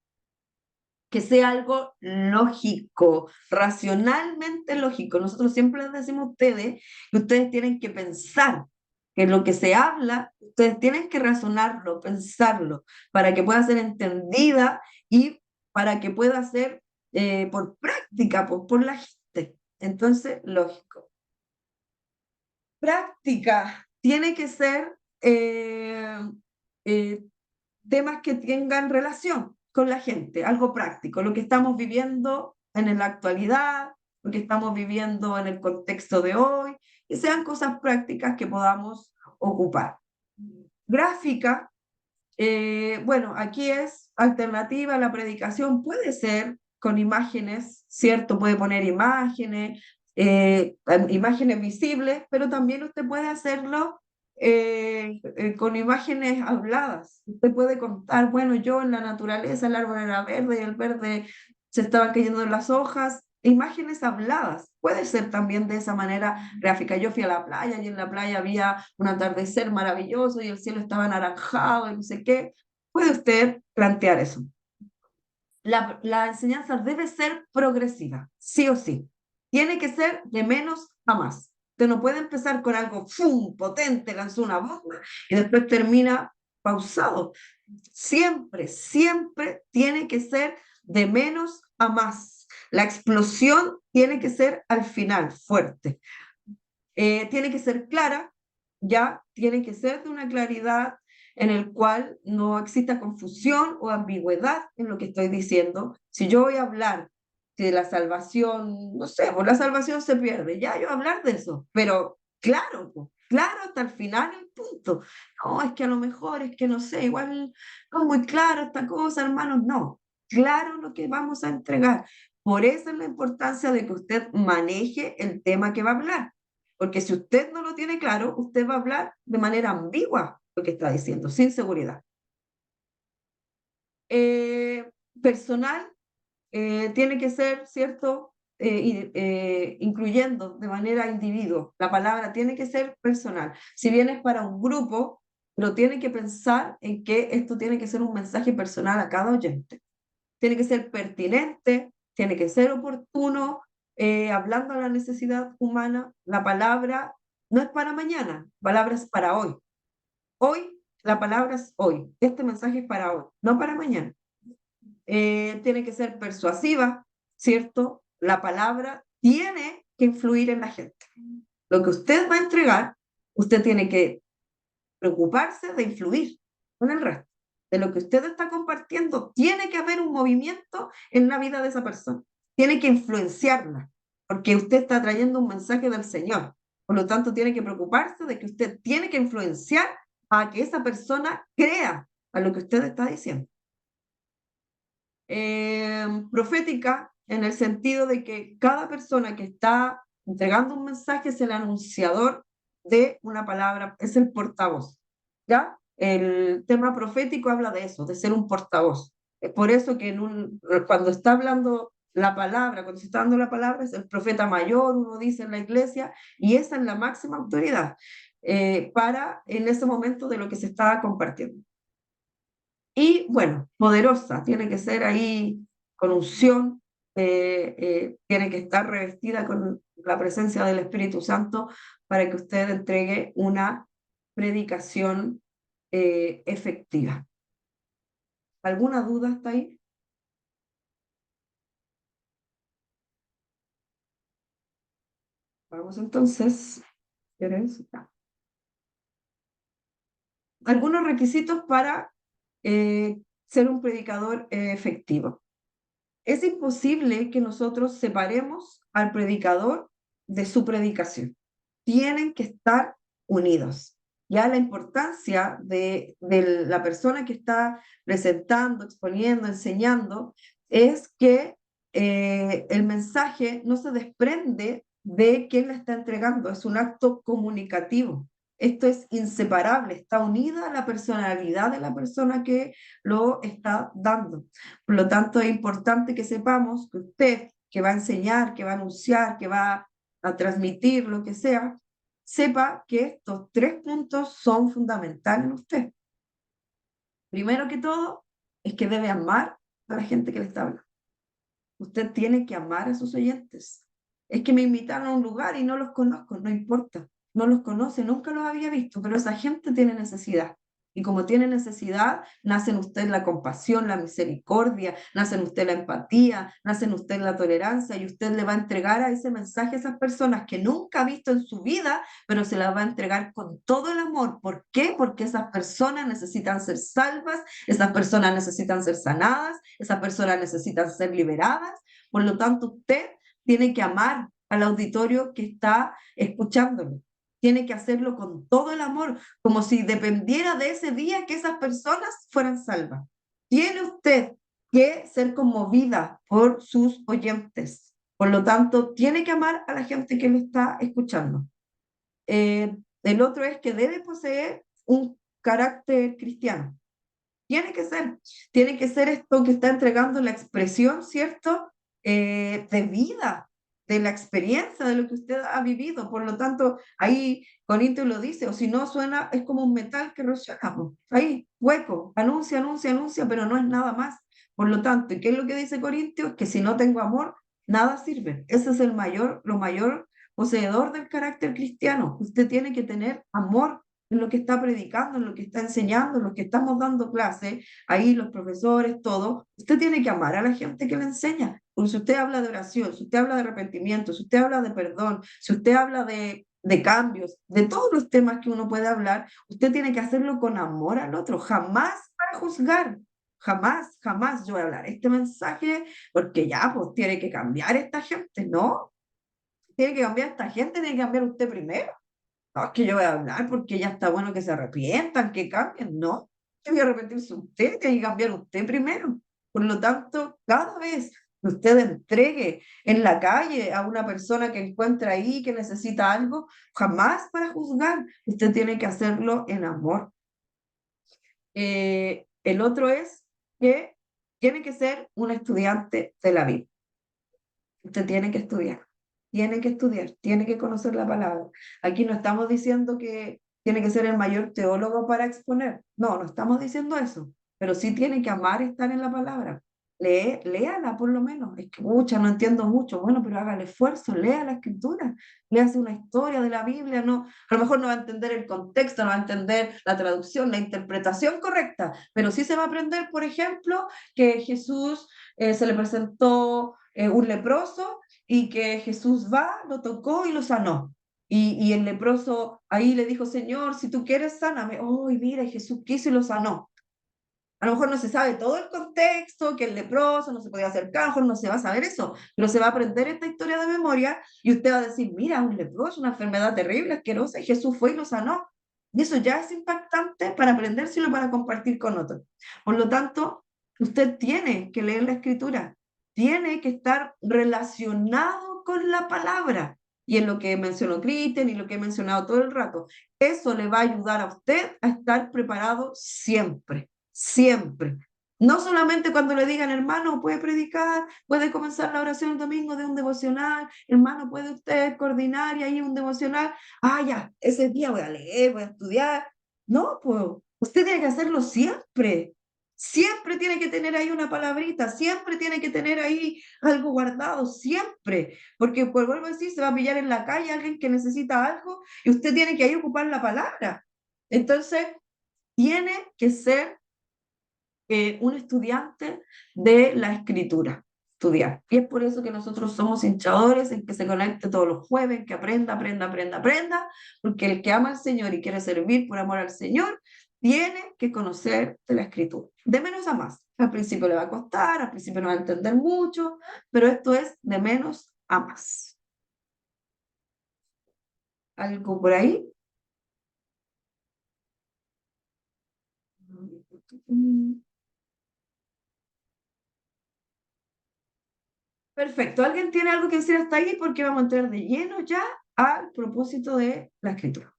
que sea algo lógico, racionalmente lógico. Nosotros siempre les decimos a ustedes que ustedes tienen que pensar, que lo que se habla, ustedes tienen que razonarlo, pensarlo, para que pueda ser entendida y para que pueda ser por práctica, por la gente. Entonces, lógico. Práctica tiene que ser eh, temas que tengan relación con la gente, algo práctico, lo que estamos viviendo en la actualidad, lo que estamos viviendo en el contexto de hoy, y sean cosas prácticas que podamos ocupar. Gráfica, bueno, aquí es alternativa a la predicación, puede ser con imágenes, ¿cierto? Puede poner imágenes visibles, pero también usted puede hacerlo con imágenes habladas. Usted puede contar, bueno, yo en la naturaleza, el árbol era verde y el verde se estaban cayendo en las hojas. Imágenes habladas, puede ser también de esa manera gráfica. Yo fui a la playa y en la playa había un atardecer maravilloso y el cielo estaba anaranjado y no sé qué. Puede usted plantear eso. La enseñanza debe ser progresiva, sí o sí. Tiene que ser de menos a más. Usted no puede empezar con algo ¡fum! Potente, lanzó una bomba y después termina pausado. Siempre, siempre tiene que ser de menos a más. La explosión tiene que ser al final, fuerte. Tiene que ser clara, ya tiene que ser de una claridad en el cual no exista confusión o ambigüedad en lo que estoy diciendo. Si yo voy a hablar de la salvación, no sé, pues la salvación se pierde, ya yo voy a hablar de eso, pero claro, pues, claro hasta el final el punto. No, es que a lo mejor, es que no sé, igual no es muy claro esta cosa, hermanos, no, claro lo que vamos a entregar. Por eso es la importancia de que usted maneje el tema que va a hablar. Porque si usted no lo tiene claro, usted va a hablar de manera ambigua lo que está diciendo, sin seguridad. Personal tiene que ser, ¿cierto? Incluyendo de manera individuo. La palabra tiene que ser personal. Si bien es para un grupo, pero tiene que pensar en que esto tiene que ser un mensaje personal a cada oyente. Tiene que ser pertinente, tiene que ser oportuno, hablando a la necesidad humana. La palabra no es para mañana, la palabra es para hoy. Hoy, la palabra es hoy. Este mensaje es para hoy, no para mañana. Tiene que ser persuasiva, ¿cierto? La palabra tiene que influir en la gente. Lo que usted va a entregar, usted tiene que preocuparse de influir con el resto. De lo que usted está compartiendo, tiene que haber un movimiento en la vida de esa persona. Tiene que influenciarla, porque usted está trayendo un mensaje del Señor. Por lo tanto, tiene que preocuparse de que usted tiene que influenciar a que esa persona crea a lo que usted está diciendo. Profética, en el sentido de que cada persona que está entregando un mensaje es el anunciador de una palabra, es el portavoz. ¿Ya? El tema profético habla de eso, de ser un portavoz. Es por eso que cuando está hablando la palabra, cuando se está dando la palabra, es el profeta mayor, uno dice en la iglesia, y esa es la máxima autoridad para en ese momento de lo que se está compartiendo. Y bueno, poderosa, tiene que ser ahí con unción, tiene que estar revestida con la presencia del Espíritu Santo para que usted entregue una predicación efectiva. ¿Alguna duda hasta ahí? Vamos entonces. ¿Quieres? Algunos requisitos para ser un predicador efectivo. Es imposible que nosotros separemos al predicador de su predicación. Tienen que estar unidos. Ya la importancia de la persona que está presentando, exponiendo, enseñando, es que el mensaje no se desprende de quién la está entregando, es un acto comunicativo. Esto es inseparable, está unida a la personalidad de la persona que lo está dando. Por lo tanto, es importante que sepamos que usted, que va a enseñar, que va a anunciar, que va a transmitir, lo que sea, sepa que estos 3 puntos son fundamentales en usted. Primero que todo, es que debe amar a la gente que le está hablando. Usted tiene que amar a sus oyentes. Es que me invitaron a un lugar y no los conozco, no importa. No los conoce, nunca los había visto, pero esa gente tiene necesidad. Y como tiene necesidad, nace en usted la compasión, la misericordia, nace en usted la empatía, nace en usted la tolerancia, y usted le va a entregar a ese mensaje a esas personas que nunca ha visto en su vida, pero se las va a entregar con todo el amor. ¿Por qué? Porque esas personas necesitan ser salvas, esas personas necesitan ser sanadas, esas personas necesitan ser liberadas. Por lo tanto, usted tiene que amar al auditorio que está escuchándolo. Tiene que hacerlo con todo el amor, como si dependiera de ese día que esas personas fueran salvas. Tiene usted que ser conmovida por sus oyentes. Por lo tanto, tiene que amar a la gente que le está escuchando. El otro es que debe poseer un carácter cristiano. Tiene que ser esto que está entregando la expresión, ¿cierto? De vida, de la experiencia, de lo que usted ha vivido. Por lo tanto, ahí Corintios lo dice, o si no suena, es como un metal que resuena. Ahí, hueco, anuncia, anuncia, anuncia, pero no es nada más. Por lo tanto, ¿y qué es lo que dice Corintios? Que si no tengo amor, nada sirve. Ese es lo mayor poseedor del carácter cristiano. Usted tiene que tener amor en lo que está predicando, en lo que está enseñando, en lo que estamos dando clases, ahí los profesores, todo. Usted tiene que amar a la gente que le enseña. Porque si usted habla de oración, si usted habla de arrepentimiento, si usted habla de perdón, si usted habla de cambios, de todos los temas que uno puede hablar, usted tiene que hacerlo con amor al otro, jamás para juzgar. Jamás, jamás yo voy a hablar este mensaje porque ya, pues tiene que cambiar esta gente, ¿no? Tiene que cambiar esta gente, tiene que cambiar usted primero. No, es que yo voy a hablar porque ya está bueno que se arrepientan, que cambien. No, que voy a arrepentirse usted, tiene que cambiar usted primero. Por lo tanto, cada vez que usted entregue en la calle a una persona que encuentra ahí, que necesita algo, jamás para juzgar, usted tiene que hacerlo en amor. El otro es que tiene que ser un estudiante de la Biblia. Usted tiene que estudiar, tiene que conocer la palabra. Aquí no estamos diciendo que tiene que ser el mayor teólogo para exponer. No, no estamos diciendo eso. Pero sí tiene que amar estar en la palabra. Léala por lo menos. Es que, mucha, no entiendo mucho. Bueno, pero haga el esfuerzo, lea la escritura. Léase una historia de la Biblia. No, a lo mejor no va a entender el contexto, no va a entender la traducción, la interpretación correcta. Pero sí se va a aprender, por ejemplo, que Jesús se le presentó un leproso y que Jesús va, lo tocó y lo sanó. Y el leproso ahí le dijo, Señor, si tú quieres, sáname. Oh, mira, y Jesús quiso y lo sanó. A lo mejor no se sabe todo el contexto, que el leproso no se podía acercar, a lo mejor no se va a saber eso, pero se va a aprender esta historia de memoria y usted va a decir, mira, un leproso, una enfermedad terrible, asquerosa, y Jesús fue y lo sanó. Y eso ya es impactante para aprendérselo y para compartir con otros. Por lo tanto, usted tiene que leer la escritura, tiene que estar relacionado con la palabra. Y en lo que mencionó Cristian y lo que he mencionado todo el rato, eso le va a ayudar a usted a estar preparado siempre. Siempre. No solamente cuando le digan, hermano, puede predicar, puede comenzar la oración el domingo de un devocional, hermano, puede usted coordinar y ahí un devocional. Ah, ya, ese día voy a leer, voy a estudiar. No, pues, usted tiene que hacerlo siempre. Siempre tiene que tener ahí una palabrita, siempre tiene que tener ahí algo guardado, siempre. Porque, pues vuelvo a decir, se va a pillar en la calle alguien que necesita algo y usted tiene que ahí ocupar la palabra. Entonces, tiene que ser un estudiante de la escritura, estudiar. Y es por eso que nosotros somos hinchadores en que se conecte todos los jueves, que aprenda, aprenda, aprenda, aprenda, porque el que ama al Señor y quiere servir por amor al Señor, tiene que conocer de la escritura, de menos a más. Al principio le va a costar, al principio no va a entender mucho, pero esto es de menos a más. ¿Algo por ahí? Perfecto. ¿Alguien tiene algo que decir hasta ahí? Porque vamos a entrar de lleno ya al propósito de la escritura.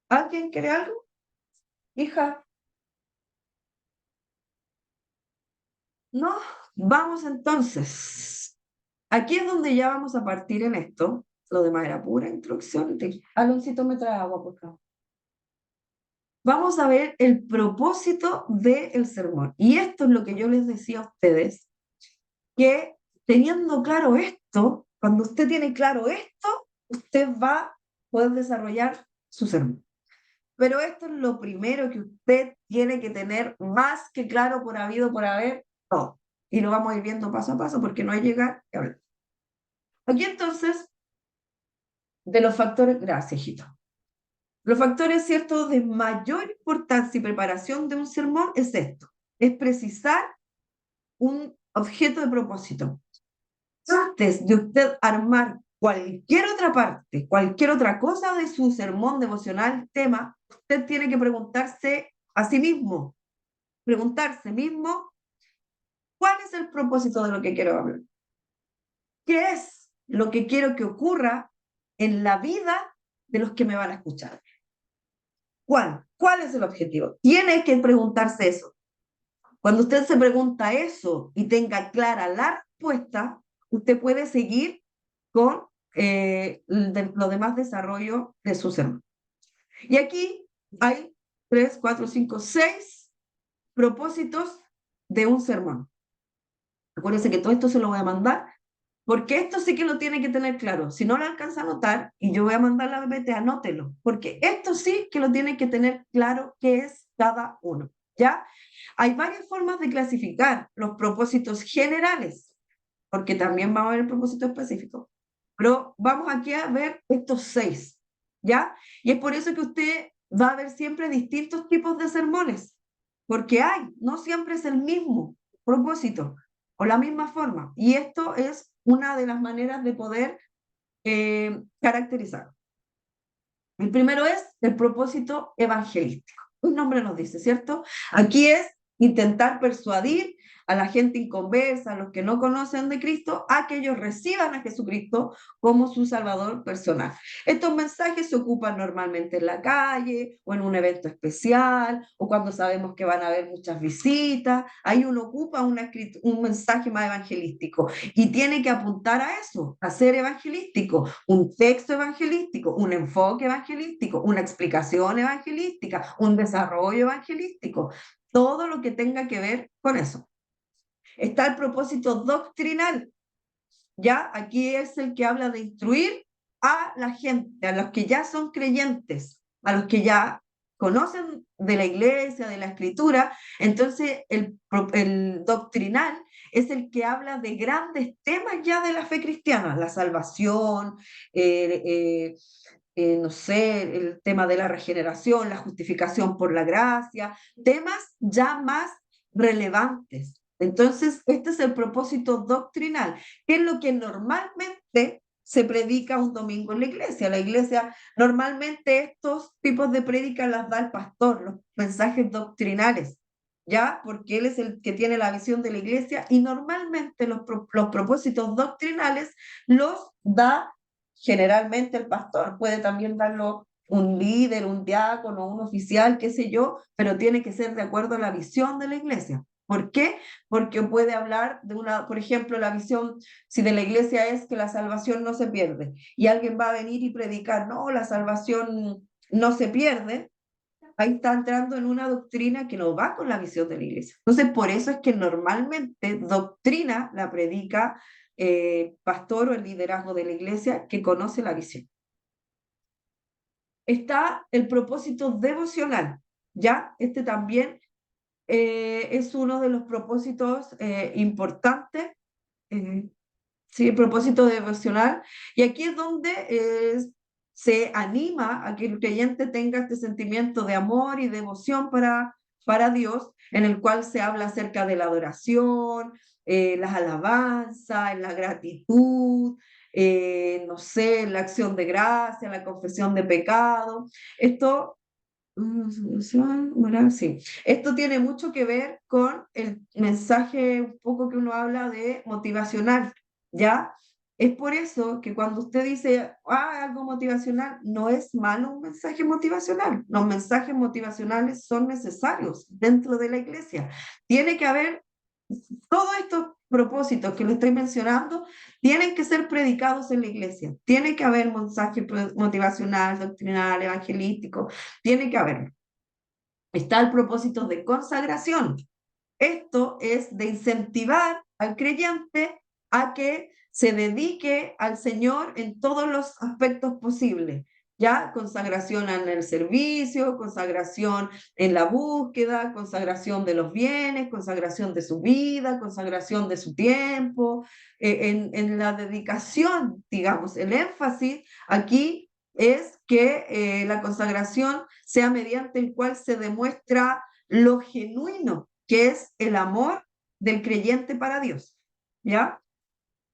¿Alguien quiere algo? Hija. No, vamos entonces. Aquí es donde ya vamos a partir en esto. Lo demás era pura introducción. Aloncito, me trae agua, por favor. Vamos a ver el propósito del sermón. Y esto es lo que yo les decía a ustedes, que teniendo claro esto, cuando usted tiene claro esto, usted va a poder desarrollar su sermón. Pero esto es lo primero que usted tiene que tener más que claro por habido, por haber, todo. Y lo vamos a ir viendo paso a paso porque no hay llegar y hablar. Aquí entonces, de los factores, gracias, hijito. Los factores, ¿cierto?, de mayor importancia y preparación de un sermón es esto, es precisar un objeto de propósito. Antes de usted armar cualquier otra parte, cualquier otra cosa de su sermón devocional, tema, usted tiene que preguntarse a sí mismo, ¿cuál es el propósito de lo que quiero hablar? ¿Qué es lo que quiero que ocurra en la vida de los que me van a escuchar? ¿Cuál es el objetivo? Tiene que preguntarse eso. Cuando usted se pregunta eso y tenga clara la respuesta, usted puede seguir con lo demás desarrollo de su sermón. Y aquí hay 3, 4, 5, 6 propósitos de un sermón. Acuérdense que todo esto se lo voy a mandar, porque esto sí que lo tiene que tener claro. Si no lo alcanza a anotar, y yo voy a mandar la PPT, anótelo, porque esto sí que lo tiene que tener claro qué es cada uno, ¿ya? Hay varias formas de clasificar los propósitos generales, porque también vamos a ver el propósito específico. Pero vamos aquí a ver estos 6, ¿ya? Y es por eso que usted va a ver siempre distintos tipos de sermones, porque no siempre es el mismo propósito o la misma forma. Y esto es una de las maneras de poder caracterizar. El primero es el propósito evangelístico. Un nombre nos dice, ¿cierto? Aquí es intentar persuadir a la gente inconversa, a los que no conocen de Cristo, a que ellos reciban a Jesucristo como su Salvador personal. Estos mensajes se ocupan normalmente en la calle o en un evento especial o cuando sabemos que van a haber muchas visitas. Ahí uno ocupa un mensaje más evangelístico y tiene que apuntar a eso, a ser evangelístico, un texto evangelístico, un enfoque evangelístico, una explicación evangelística, un desarrollo evangelístico, todo lo que tenga que ver con eso. Está el propósito doctrinal, ¿ya? Aquí es el que habla de instruir a la gente, a los que ya son creyentes, a los que ya conocen de la iglesia, de la escritura. Entonces el doctrinal es el que habla de grandes temas ya de la fe cristiana, la salvación, no sé, el tema de la regeneración, la justificación por la gracia, temas ya más relevantes. Entonces, este es el propósito doctrinal, que es lo que normalmente se predica un domingo en la iglesia. La iglesia, normalmente estos tipos de prédicas las da el pastor, los mensajes doctrinales, ¿ya? Porque él es el que tiene la visión de la iglesia y normalmente los propósitos doctrinales los da generalmente el pastor. Puede también darlo un líder, un diácono, un oficial, qué sé yo, pero tiene que ser de acuerdo a la visión de la iglesia. ¿Por qué? Porque puede hablar de por ejemplo, la visión, si de la iglesia es que la salvación no se pierde, y alguien va a venir y predicar, no, la salvación no se pierde, ahí está entrando en una doctrina que no va con la visión de la iglesia. Entonces, por eso es que normalmente doctrina la predica pastor o el liderazgo de la iglesia que conoce la visión. Está el propósito devocional, ¿ya? Este también es uno de los propósitos importantes, sí, el propósito devocional, y aquí es donde se anima a que el creyente tenga este sentimiento de amor y devoción para Dios, en el cual se habla acerca de la adoración, las alabanzas, la gratitud, no sé, la acción de gracia, la confesión de pecado. Esto sí. Esto tiene mucho que ver con el mensaje un poco que uno habla de motivacional, ¿ya? Es por eso que cuando usted dice, algo motivacional, no es malo un mensaje motivacional. Los mensajes motivacionales son necesarios dentro de la iglesia. Tiene que haber todos estos propósitos que le estoy mencionando, tienen que ser predicados en la iglesia. Tiene que haber mensaje motivacional, doctrinal, evangelístico, tiene que haber. Está el propósito de consagración. Esto es de incentivar al creyente a que se dedique al Señor en todos los aspectos posibles, ¿ya? Consagración en el servicio, consagración en la búsqueda, consagración de los bienes, consagración de su vida, consagración de su tiempo, en la dedicación, digamos, el énfasis aquí es que la consagración sea mediante el cual se demuestra lo genuino que es el amor del creyente para Dios, ¿ya?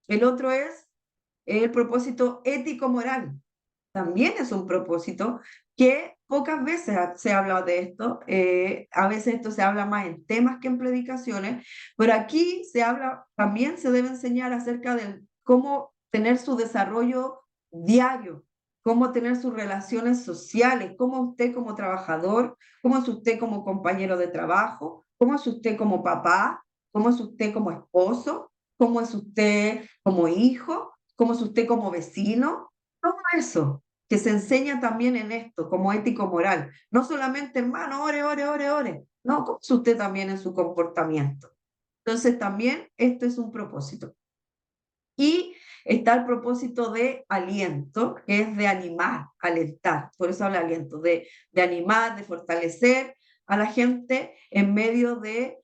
El otro es el propósito ético-moral. También es un propósito que pocas veces se habla de esto, a veces esto se habla más en temas que en predicaciones, pero aquí se habla, también se debe enseñar acerca de cómo tener su desarrollo diario, cómo tener sus relaciones sociales, cómo usted como trabajador, cómo es usted como compañero de trabajo, cómo es usted como papá, cómo es usted como esposo, cómo es usted como hijo, cómo es usted como vecino, todo eso que se enseña también en esto, como ético-moral. No solamente, hermano, ore, ore, ore, ore. No, ¿cómo es usted también en su comportamiento? Entonces, también esto es un propósito. Y está el propósito de aliento, que es de animar, alentar. Por eso habla aliento, de animar, de fortalecer a la gente en medio de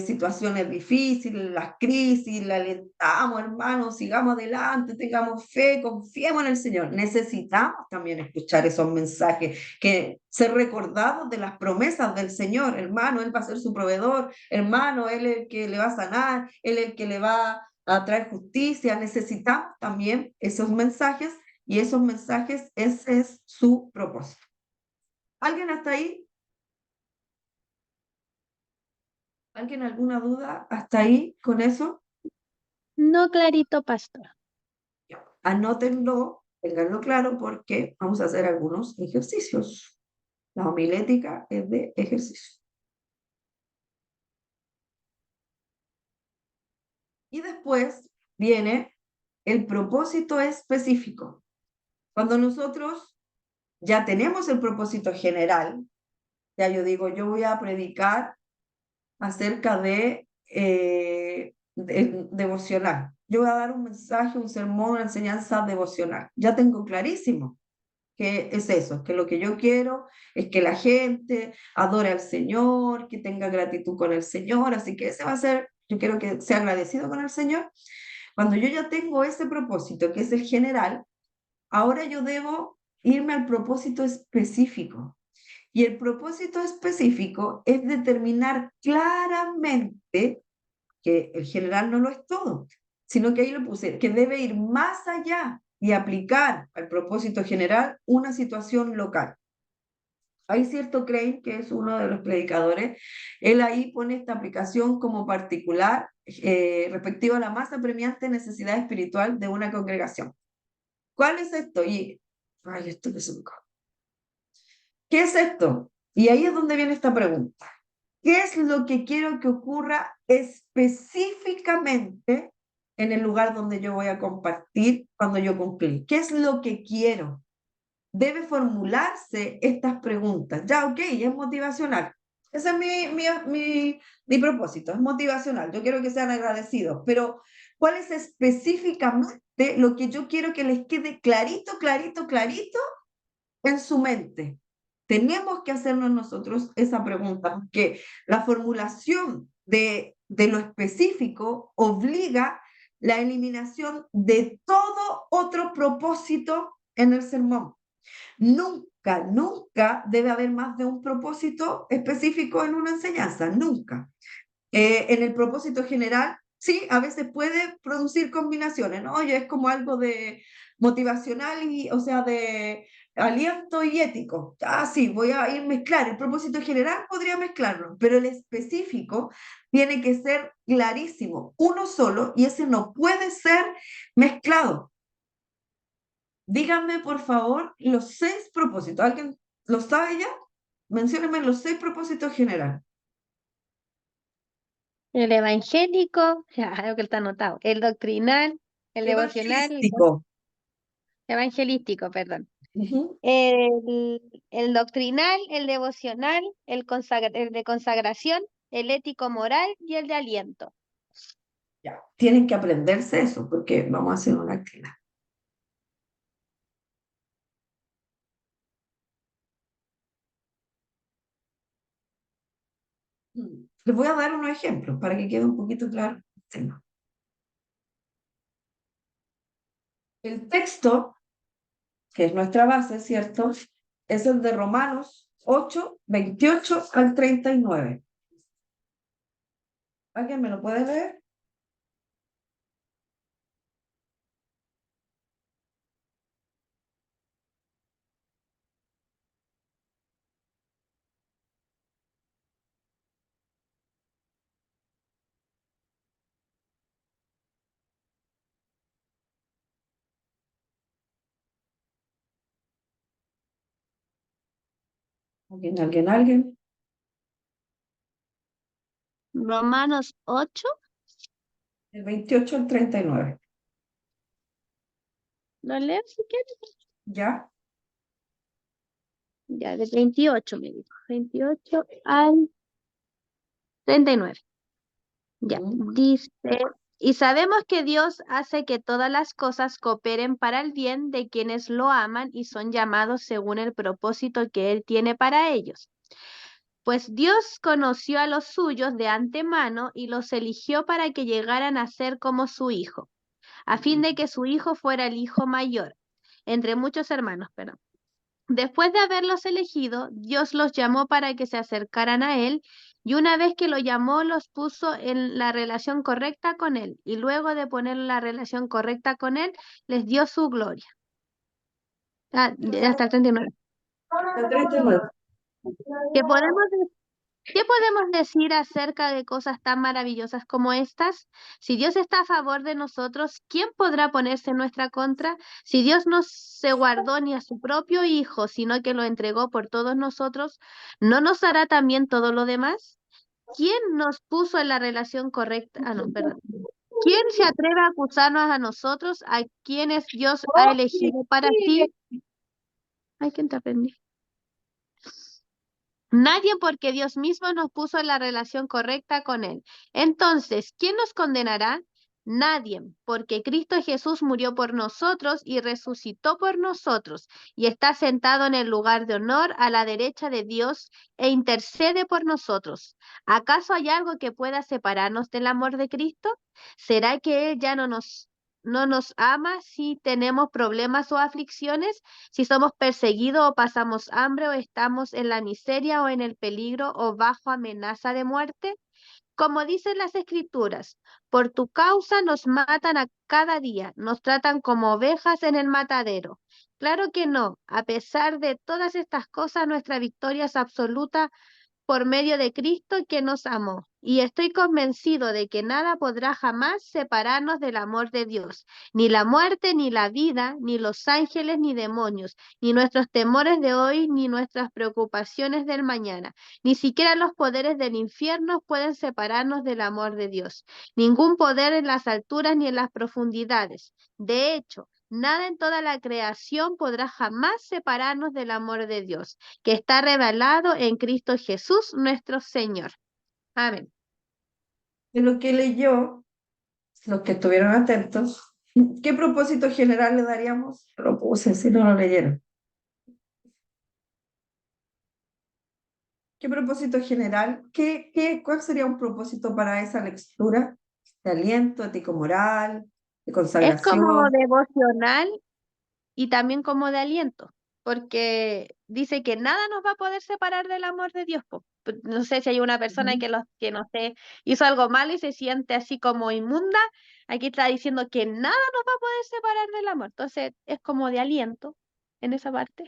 situaciones difíciles, las crisis, la alentamos, hermanos, sigamos adelante, tengamos fe, confiemos en el Señor. Necesitamos también escuchar esos mensajes, que ser recordados de las promesas del Señor. Hermano, Él va a ser su proveedor, hermano, Él es el que le va a sanar, Él es el que le va a traer justicia. Necesitamos también esos mensajes, y esos mensajes, ese es su propósito. ¿Alguien hasta ahí? ¿Alguien alguna duda hasta ahí con eso? No, clarito, pastor. Anótenlo, tenganlo claro, porque vamos a hacer algunos ejercicios. La homilética es de ejercicio. Y después viene el propósito específico. Cuando nosotros ya tenemos el propósito general, ya yo digo, yo voy a predicar acerca de devocional. Yo voy a dar un mensaje, un sermón, una enseñanza devocional. Ya tengo clarísimo que es eso, que lo que yo quiero es que la gente adore al Señor, que tenga gratitud con el Señor, así que ese va a ser, yo quiero que sea agradecido con el Señor. Cuando yo ya tengo ese propósito, que es el general, ahora yo debo irme al propósito específico. Y el propósito específico es determinar claramente que el general no lo es todo, sino que ahí lo puse, que debe ir más allá y aplicar al propósito general una situación local. Hay cierto Crane, que es uno de los predicadores, él ahí pone esta aplicación como particular respectiva a la más apremiante necesidad espiritual de una congregación. ¿Cuál es esto? Esto que se me... ¿Qué es esto? Y ahí es donde viene esta pregunta. ¿Qué es lo que quiero que ocurra específicamente en el lugar donde yo voy a compartir cuando yo concluya? ¿Qué es lo que quiero? Debe formularse estas preguntas. Ya, ok, es motivacional. Ese es mi propósito, es motivacional. Yo quiero que sean agradecidos, pero ¿cuál es específicamente lo que yo quiero que les quede clarito, clarito, clarito en su mente? Tenemos que hacernos nosotros esa pregunta, porque la formulación de lo específico obliga la eliminación de todo otro propósito en el sermón. Nunca, nunca debe haber más de un propósito específico en una enseñanza, nunca. En el propósito general, sí, a veces puede producir combinaciones, ¿no? Oye, es como algo de motivacional, y, o sea, de aliento y ético. Ah, sí, voy a ir mezclar. El propósito general podría mezclarlo, pero el específico tiene que ser clarísimo, uno solo, y ese no puede ser mezclado. Díganme, por favor, los 6 propósitos. ¿Alguien lo sabe ya? Menciónenme los 6 propósitos generales. El evangélico, algo que está anotado, el doctrinal, el devocional, Evangelístico. evangelístico, perdón. Ujú. El doctrinal, el devocional, el de consagración, el ético moral y el de aliento. Ya, tienen que aprenderse eso porque vamos a hacer una actividad. Les voy a dar unos ejemplos para que quede un poquito claro el tema. El texto, que es nuestra base, ¿cierto? Es el de Romanos 8, 28 al 39. ¿Alguien me lo puede leer? ¿Alguien? Romanos 8, El 28 al 39. ¿lo leo si quieres? ¿Ya? Ya, de 28 me dijo, 28 al 39. Ya, dice, y sabemos que Dios hace que todas las cosas cooperen para el bien de quienes lo aman y son llamados según el propósito que Él tiene para ellos. Pues Dios conoció a los suyos de antemano y los eligió para que llegaran a ser como su Hijo, a fin de que su Hijo fuera el Hijo mayor, entre muchos hermanos, perdón. Después de haberlos elegido, Dios los llamó para que se acercaran a Él, y una vez que lo llamó, los puso en la relación correcta con Él, y luego de poner la relación correcta con Él, les dio su gloria. Hasta el 39. El 39. ¿Qué podemos ¿Qué podemos decir acerca de cosas tan maravillosas como estas? Si Dios está a favor de nosotros, ¿quién podrá ponerse en nuestra contra? Si Dios no se guardó ni a su propio Hijo, sino que lo entregó por todos nosotros, ¿no nos dará también todo lo demás? ¿Quién nos puso en la relación correcta? No, perdón. ¿Quién se atreve a acusarnos a nosotros, a quienes Dios ha elegido para sí? Ay, ¿quién te aprendí? Nadie, porque Dios mismo nos puso en la relación correcta con Él. Entonces, ¿quién nos condenará? Nadie, porque Cristo Jesús murió por nosotros y resucitó por nosotros y está sentado en el lugar de honor a la derecha de Dios e intercede por nosotros. ¿Acaso hay algo que pueda separarnos del amor de Cristo? ¿Será que Él ya no nos ama si tenemos problemas o aflicciones? Si somos perseguidos o pasamos hambre o estamos en la miseria o en el peligro o bajo amenaza de muerte. Como dicen las Escrituras, por tu causa nos matan a cada día, nos tratan como ovejas en el matadero. Claro que no, a pesar de todas estas cosas, nuestra victoria es absoluta por medio de Cristo que nos amó. Y estoy convencido de que nada podrá jamás separarnos del amor de Dios, ni la muerte, ni la vida, ni los ángeles, ni demonios, ni nuestros temores de hoy, ni nuestras preocupaciones del mañana. Ni siquiera los poderes del infierno pueden separarnos del amor de Dios. Ningún poder en las alturas ni en las profundidades. De hecho, nada en toda la creación podrá jamás separarnos del amor de Dios, que está revelado en Cristo Jesús nuestro Señor. Amén. De lo que leyó, los que estuvieron atentos, ¿qué propósito general le daríamos? Lo puse si no lo leyeron. ¿Qué propósito general? ¿Cuál sería un propósito para esa lectura? ¿De aliento, ético-moral, de Es como consagración? devocional y también como de aliento, porque dice que nada nos va a poder separar del amor de Dios, po. No sé si hay una persona que no sé, hizo algo malo y se siente así como inmunda, aquí está diciendo que nada nos va a poder separar del amor, entonces es como de aliento. en esa parte?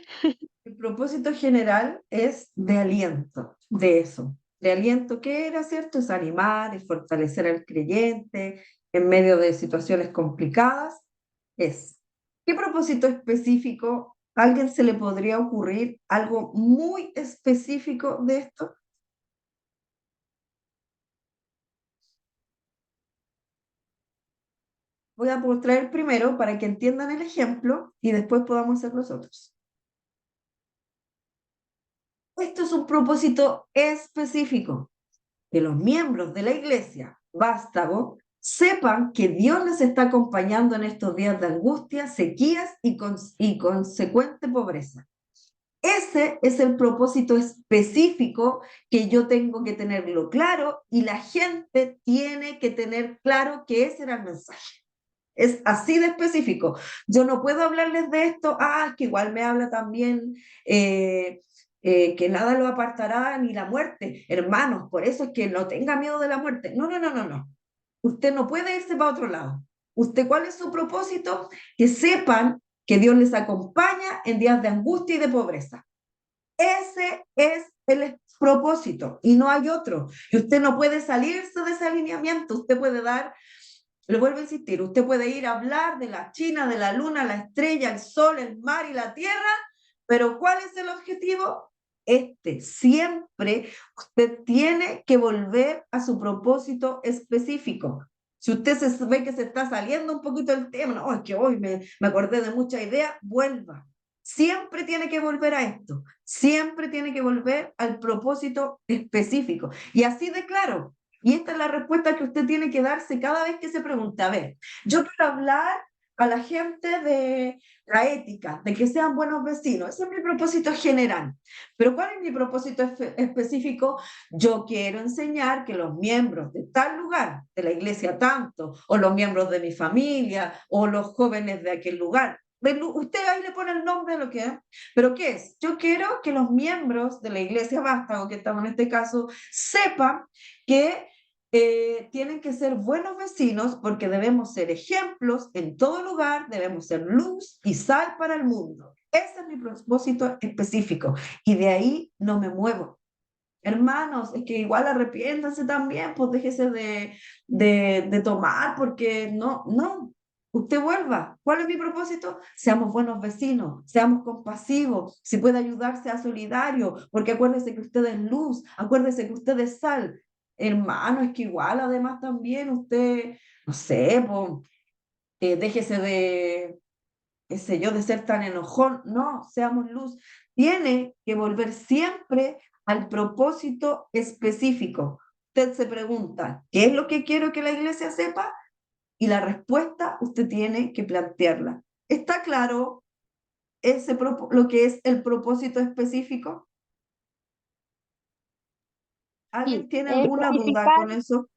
El propósito general es de aliento, de eso. De aliento que era, ¿cierto? Es animar, es fortalecer al creyente en medio de situaciones complicadas. Es. ¿Qué propósito específico? ¿A alguien se le podría ocurrir algo muy específico de esto? Voy a traer primero para que entiendan el ejemplo y después podamos hacer los otros. Esto es un propósito específico, que los miembros de la iglesia Vástago sepan que Dios les está acompañando en estos días de angustia, sequías y consecuente pobreza. Ese es el propósito específico que yo tengo que tenerlo claro y la gente tiene que tener claro que ese era el mensaje. Es así de específico. Yo no puedo hablarles de esto, que igual me habla también que nada lo apartará ni la muerte. Hermanos, por eso es que no tenga miedo de la muerte. No, no, no, no, no. Usted no puede irse para otro lado. ¿Usted cuál es su propósito? Que sepan que Dios les acompaña en días de angustia y de pobreza. Ese es el propósito y no hay otro. Y usted no puede salirse de ese alineamiento. Usted puede dar, le vuelvo a insistir, usted puede ir a hablar de la China, de la luna, la estrella, el sol, el mar y la tierra, pero ¿cuál es el objetivo? Siempre usted tiene que volver a su propósito específico. Si usted ve que se está saliendo un poquito del tema, no, es que hoy me acordé de muchas ideas, vuelva. Siempre tiene que volver a esto, siempre tiene que volver al propósito específico. Y así de claro, y esta es la respuesta que usted tiene que darse cada vez que se pregunta, a ver, yo quiero hablar a la gente de la ética, de que sean buenos vecinos, ese es mi propósito general. Pero ¿cuál es mi propósito específico? Yo quiero enseñar que los miembros de tal lugar, de la iglesia tanto, o los miembros de mi familia, o los jóvenes de aquel lugar, usted ahí le pone el nombre de lo que es, pero ¿qué es? Yo quiero que los miembros de la iglesia Vástago, que estamos en este caso, sepan que tienen que ser buenos vecinos porque debemos ser ejemplos en todo lugar, debemos ser luz y sal para el mundo. Ese es mi propósito específico y de ahí no me muevo. Hermanos, es que igual arrepiéntanse también, pues déjese de tomar porque no, usted vuelva. ¿Cuál es mi propósito? Seamos buenos vecinos, seamos compasivos, si puede ayudar, sea solidario, porque acuérdese que usted es luz, acuérdese que usted es sal. Hermano, es que igual además también usted, no sé, pues, déjese de, qué sé yo, de ser tan enojón. No, seamos luz. Tiene que volver siempre al propósito específico. Usted se pregunta, ¿qué es lo que quiero que la iglesia sepa? Y la respuesta usted tiene que plantearla. ¿Está claro lo que es el propósito específico? ¿Alguien Sí, tiene alguna duda con eso?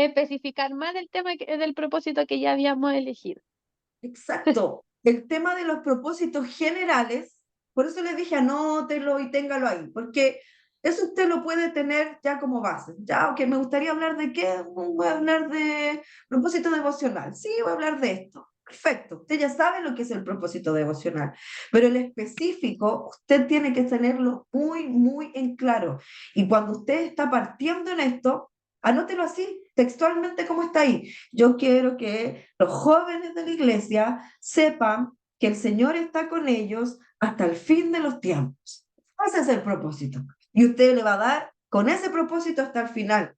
especificar más del tema del propósito que ya habíamos elegido. Exacto. El tema de los propósitos generales, por eso le dije anótelo y téngalo ahí, porque eso usted lo puede tener ya como base. Ya, ok, me gustaría hablar de qué, voy a hablar de propósito devocional. Sí, voy a hablar de esto. Perfecto, usted ya sabe lo que es el propósito devocional, pero el específico usted tiene que tenerlo muy, muy en claro. Y cuando usted está partiendo en esto, anótelo así, textualmente como está ahí. Yo quiero que los jóvenes de la iglesia sepan que el Señor está con ellos hasta el fin de los tiempos. Ese es el propósito. Y usted le va a dar con ese propósito hasta el final.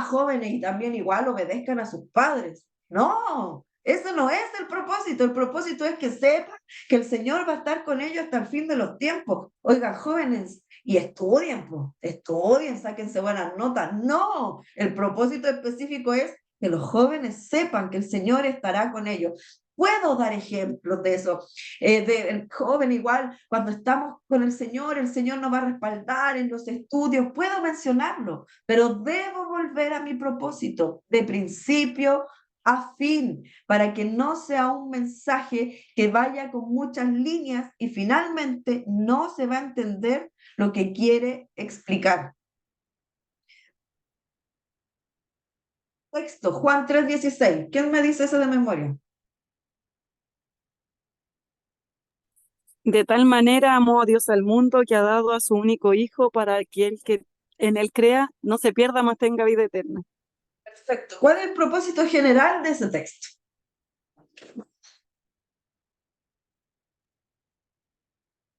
Jóvenes, y también igual obedezcan a sus padres. No, eso no es el propósito. El propósito es que sepan que el Señor va a estar con ellos hasta el fin de los tiempos. Oigan, jóvenes, y estudien, pues, estudien, sáquense buenas notas. No, el propósito específico es que los jóvenes sepan que el Señor estará con ellos. Puedo dar ejemplos de eso, del joven igual, cuando estamos con el Señor nos va a respaldar en los estudios, puedo mencionarlo, pero debo volver a mi propósito de principio a fin, para que no sea un mensaje que vaya con muchas líneas y finalmente no se va a entender lo que quiere explicar. Texto, Juan 3:16. ¿Quién me dice eso de memoria? De tal manera amó a Dios al mundo que ha dado a su único Hijo para que el que en él crea no se pierda, mas tenga vida eterna. Perfecto. ¿Cuál es el propósito general de ese texto?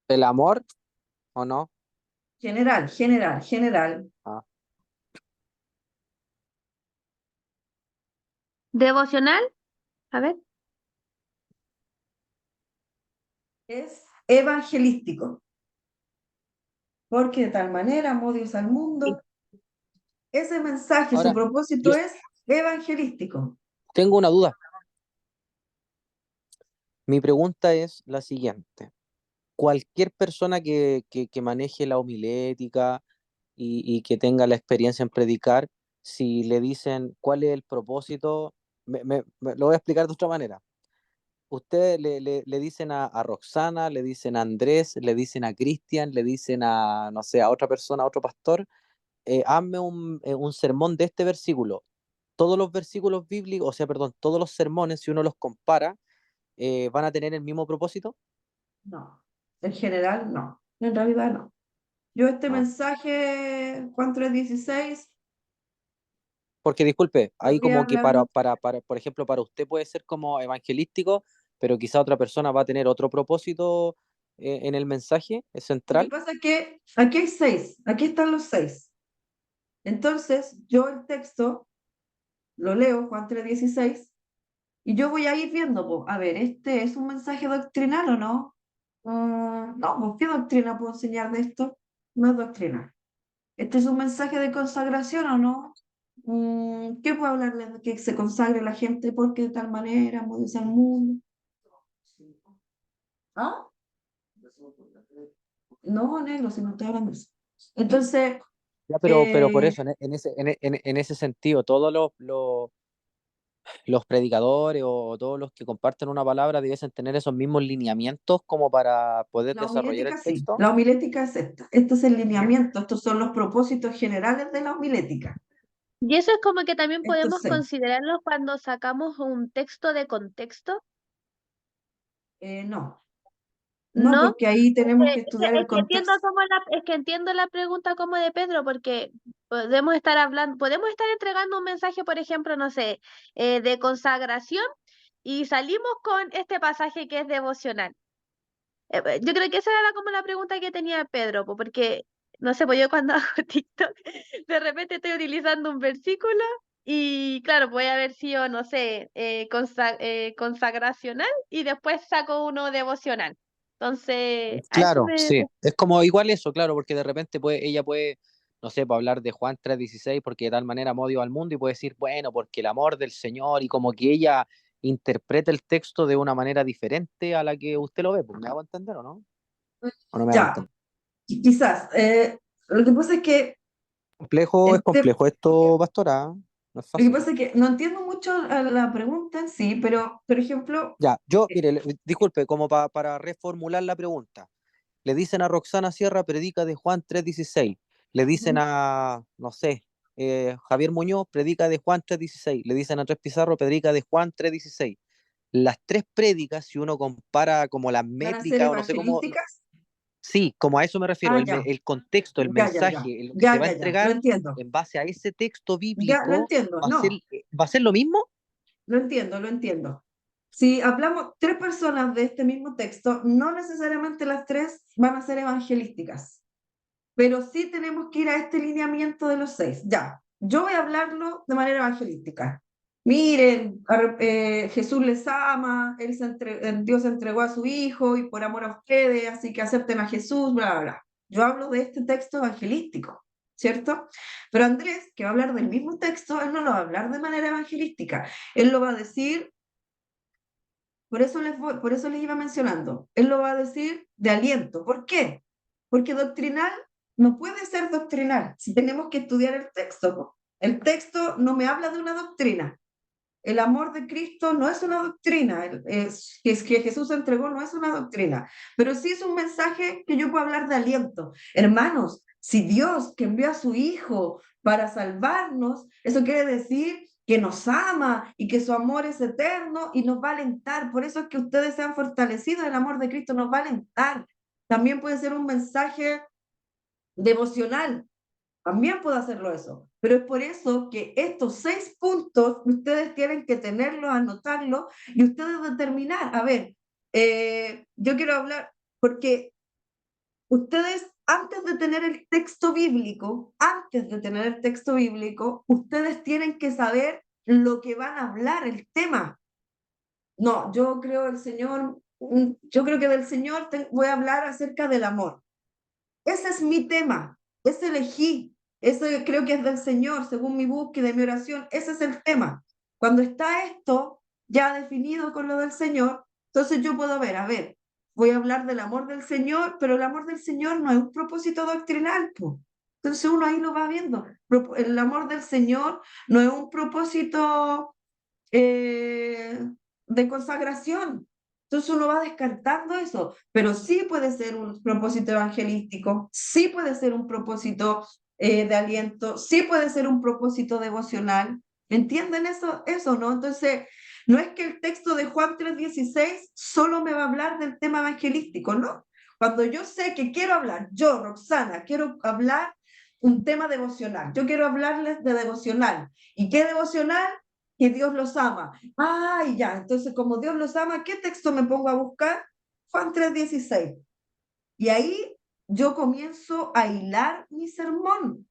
¿El amor o no? General. Ah, ¿Devocional? A ver. Es evangelístico. Porque de tal manera amó Dios al mundo. Ese mensaje, su ahora, propósito yo es evangelístico. tengo una duda. Mi pregunta es la siguiente. Cualquier persona que maneje la homilética y que tenga la experiencia en predicar, si le dicen cuál es el propósito, lo voy a explicar de otra manera. Ustedes le dicen a Roxana, le dicen a Andrés, le dicen a Cristian, le dicen a, no sé, a otra persona, a otro pastor, hazme un sermón de este versículo. Todos los versículos bíblicos, o sea, perdón, todos los sermones, si uno los compara, van a tener el mismo propósito. No, en general no. En realidad no. Yo este Ah. mensaje, Juan 3:16, Porque disculpe, hay podría como que hablarlo. por ejemplo, para usted puede ser como evangelístico, pero quizá otra persona va a tener otro propósito en el mensaje Lo que central. pasa es que aquí hay 6, aquí están los 6. Entonces, yo el texto lo leo, Juan 3:16, y yo voy a ir viendo, po, a ver, ¿este es un mensaje doctrinal o no? No, pues, ¿qué doctrina puedo enseñar de esto? No es doctrina. ¿Este es un mensaje de consagración o no? ¿Qué puedo hablarle de que se consagre la gente porque de tal manera mueve al mundo? ¿Ah? No, negro, si no estoy hablando de eso. Entonces, Ya, pero por eh, eso, en ese sentido, todos los predicadores o todos los que comparten una palabra debiesen tener esos mismos lineamientos como para poder la desarrollar homilética el sí, texto. la homilética es esta. Este es el lineamiento, estos son los propósitos generales de la homilética. Y eso es como que también Estos podemos 6. considerarlo cuando sacamos un texto de contexto, No, no, ¿no? porque ahí tenemos que Es que, estudiar el es que entiendo contexto. es que entiendo la pregunta como de Pedro, porque podemos estar hablando, podemos estar entregando un mensaje, por ejemplo, no sé, de consagración, y salimos con este pasaje que es devocional. Yo creo que esa era como la pregunta que tenía Pedro, porque, no sé, pues yo cuando hago TikTok, de repente estoy utilizando un versículo y claro, puede haber sido, no sé, consagracional y después saco uno devocional. Entonces, a eso Claro, me... sí. Es como igual eso, claro, porque de repente ella puede, no sé, pues hablar de Juan 3:16 porque de tal manera amó Dios al mundo y puede decir, bueno, porque el amor del Señor y como que ella interpreta el texto de una manera diferente a la que usted lo ve, pues me hago entender o no? ¿O no me hago Ya, entender? quizás. Lo que pasa es que Es este, complejo esto, pastora, no es lo que fácil. pasa es que no entiendo mucho la pregunta en sí, pero, por ejemplo, Ya, mire, disculpe, como para reformular la pregunta. Le dicen a Roxana Sierra, predica de Juan 3:16. Le dicen a, no sé, Javier Muñoz, predica de Juan 3:16. Le dicen a Andrés Pizarro, predica de Juan 3:16. Las tres prédicas, si uno compara como las ¿van a ser métricas o no sé cómo, evangelísticas? sí, como a eso me refiero, Ah, ya, el contexto, el ya, mensaje, lo que se va a lo entregar entiendo. en base a ese texto Ya, lo bíblico, entiendo, no, va a ser lo mismo. lo entiendo, lo entiendo. Si hablamos tres personas de este mismo texto, no necesariamente las tres van a ser evangelísticas, pero sí tenemos que ir a este lineamiento de los 6. Ya, yo voy a hablarlo de manera evangelística. Miren, Jesús les ama, Dios entregó a su Hijo y por amor a ustedes, así que acepten a Jesús, bla, bla, bla. Yo hablo de este texto evangelístico, ¿cierto? Pero Andrés, que va a hablar del mismo texto, él no lo va a hablar de manera evangelística. Él lo va a decir, por eso les iba mencionando, él lo va a decir de aliento. ¿Por qué? Porque doctrinal no puede ser doctrinal si tenemos que estudiar el texto. Po. El texto no me habla de una doctrina. El amor de Cristo no es una doctrina, es que Jesús entregó no es una doctrina, pero sí es un mensaje que yo puedo hablar de aliento. Hermanos, si Dios que envió a su Hijo para salvarnos, eso quiere decir que nos ama y que su amor es eterno y nos va a alentar. Por eso es que ustedes se han fortalecido, el amor de Cristo nos va a alentar. También puede ser un mensaje devocional, también puedo hacerlo eso, pero es por eso que estos 6 puntos ustedes tienen que tenerlos, anotarlos y ustedes determinar. A ver, yo quiero hablar porque ustedes, antes de tener el texto bíblico, ustedes tienen que saber lo que van a hablar, el tema. No, yo creo yo creo que del Señor voy a hablar acerca del amor. Ese es mi tema, ese elegí, ese creo que es del Señor, según mi búsqueda y mi oración, ese es el tema. Cuando está esto ya definido con lo del Señor, entonces yo puedo ver, a ver, voy a hablar del amor del Señor, pero el amor del Señor no es un propósito doctrinal, po. Entonces uno ahí lo va viendo. El amor del Señor no es un propósito eh, de consagración. Entonces uno va descartando eso, pero sí puede ser un propósito evangelístico, sí puede ser un propósito de aliento, sí puede ser un propósito devocional. ¿Entienden eso, no? Entonces, no es que el texto de Juan 3:16 solo me va a hablar del tema evangelístico, ¿no? Cuando yo sé que quiero hablar, yo, Roxana, quiero hablar un tema devocional, yo quiero hablarles de devocional. ¿Y qué devocional? Que Dios los ama. Ay, ya, entonces como Dios los ama, ¿qué texto me pongo a buscar? Juan 3:16. Y ahí yo comienzo a hilar mi sermón.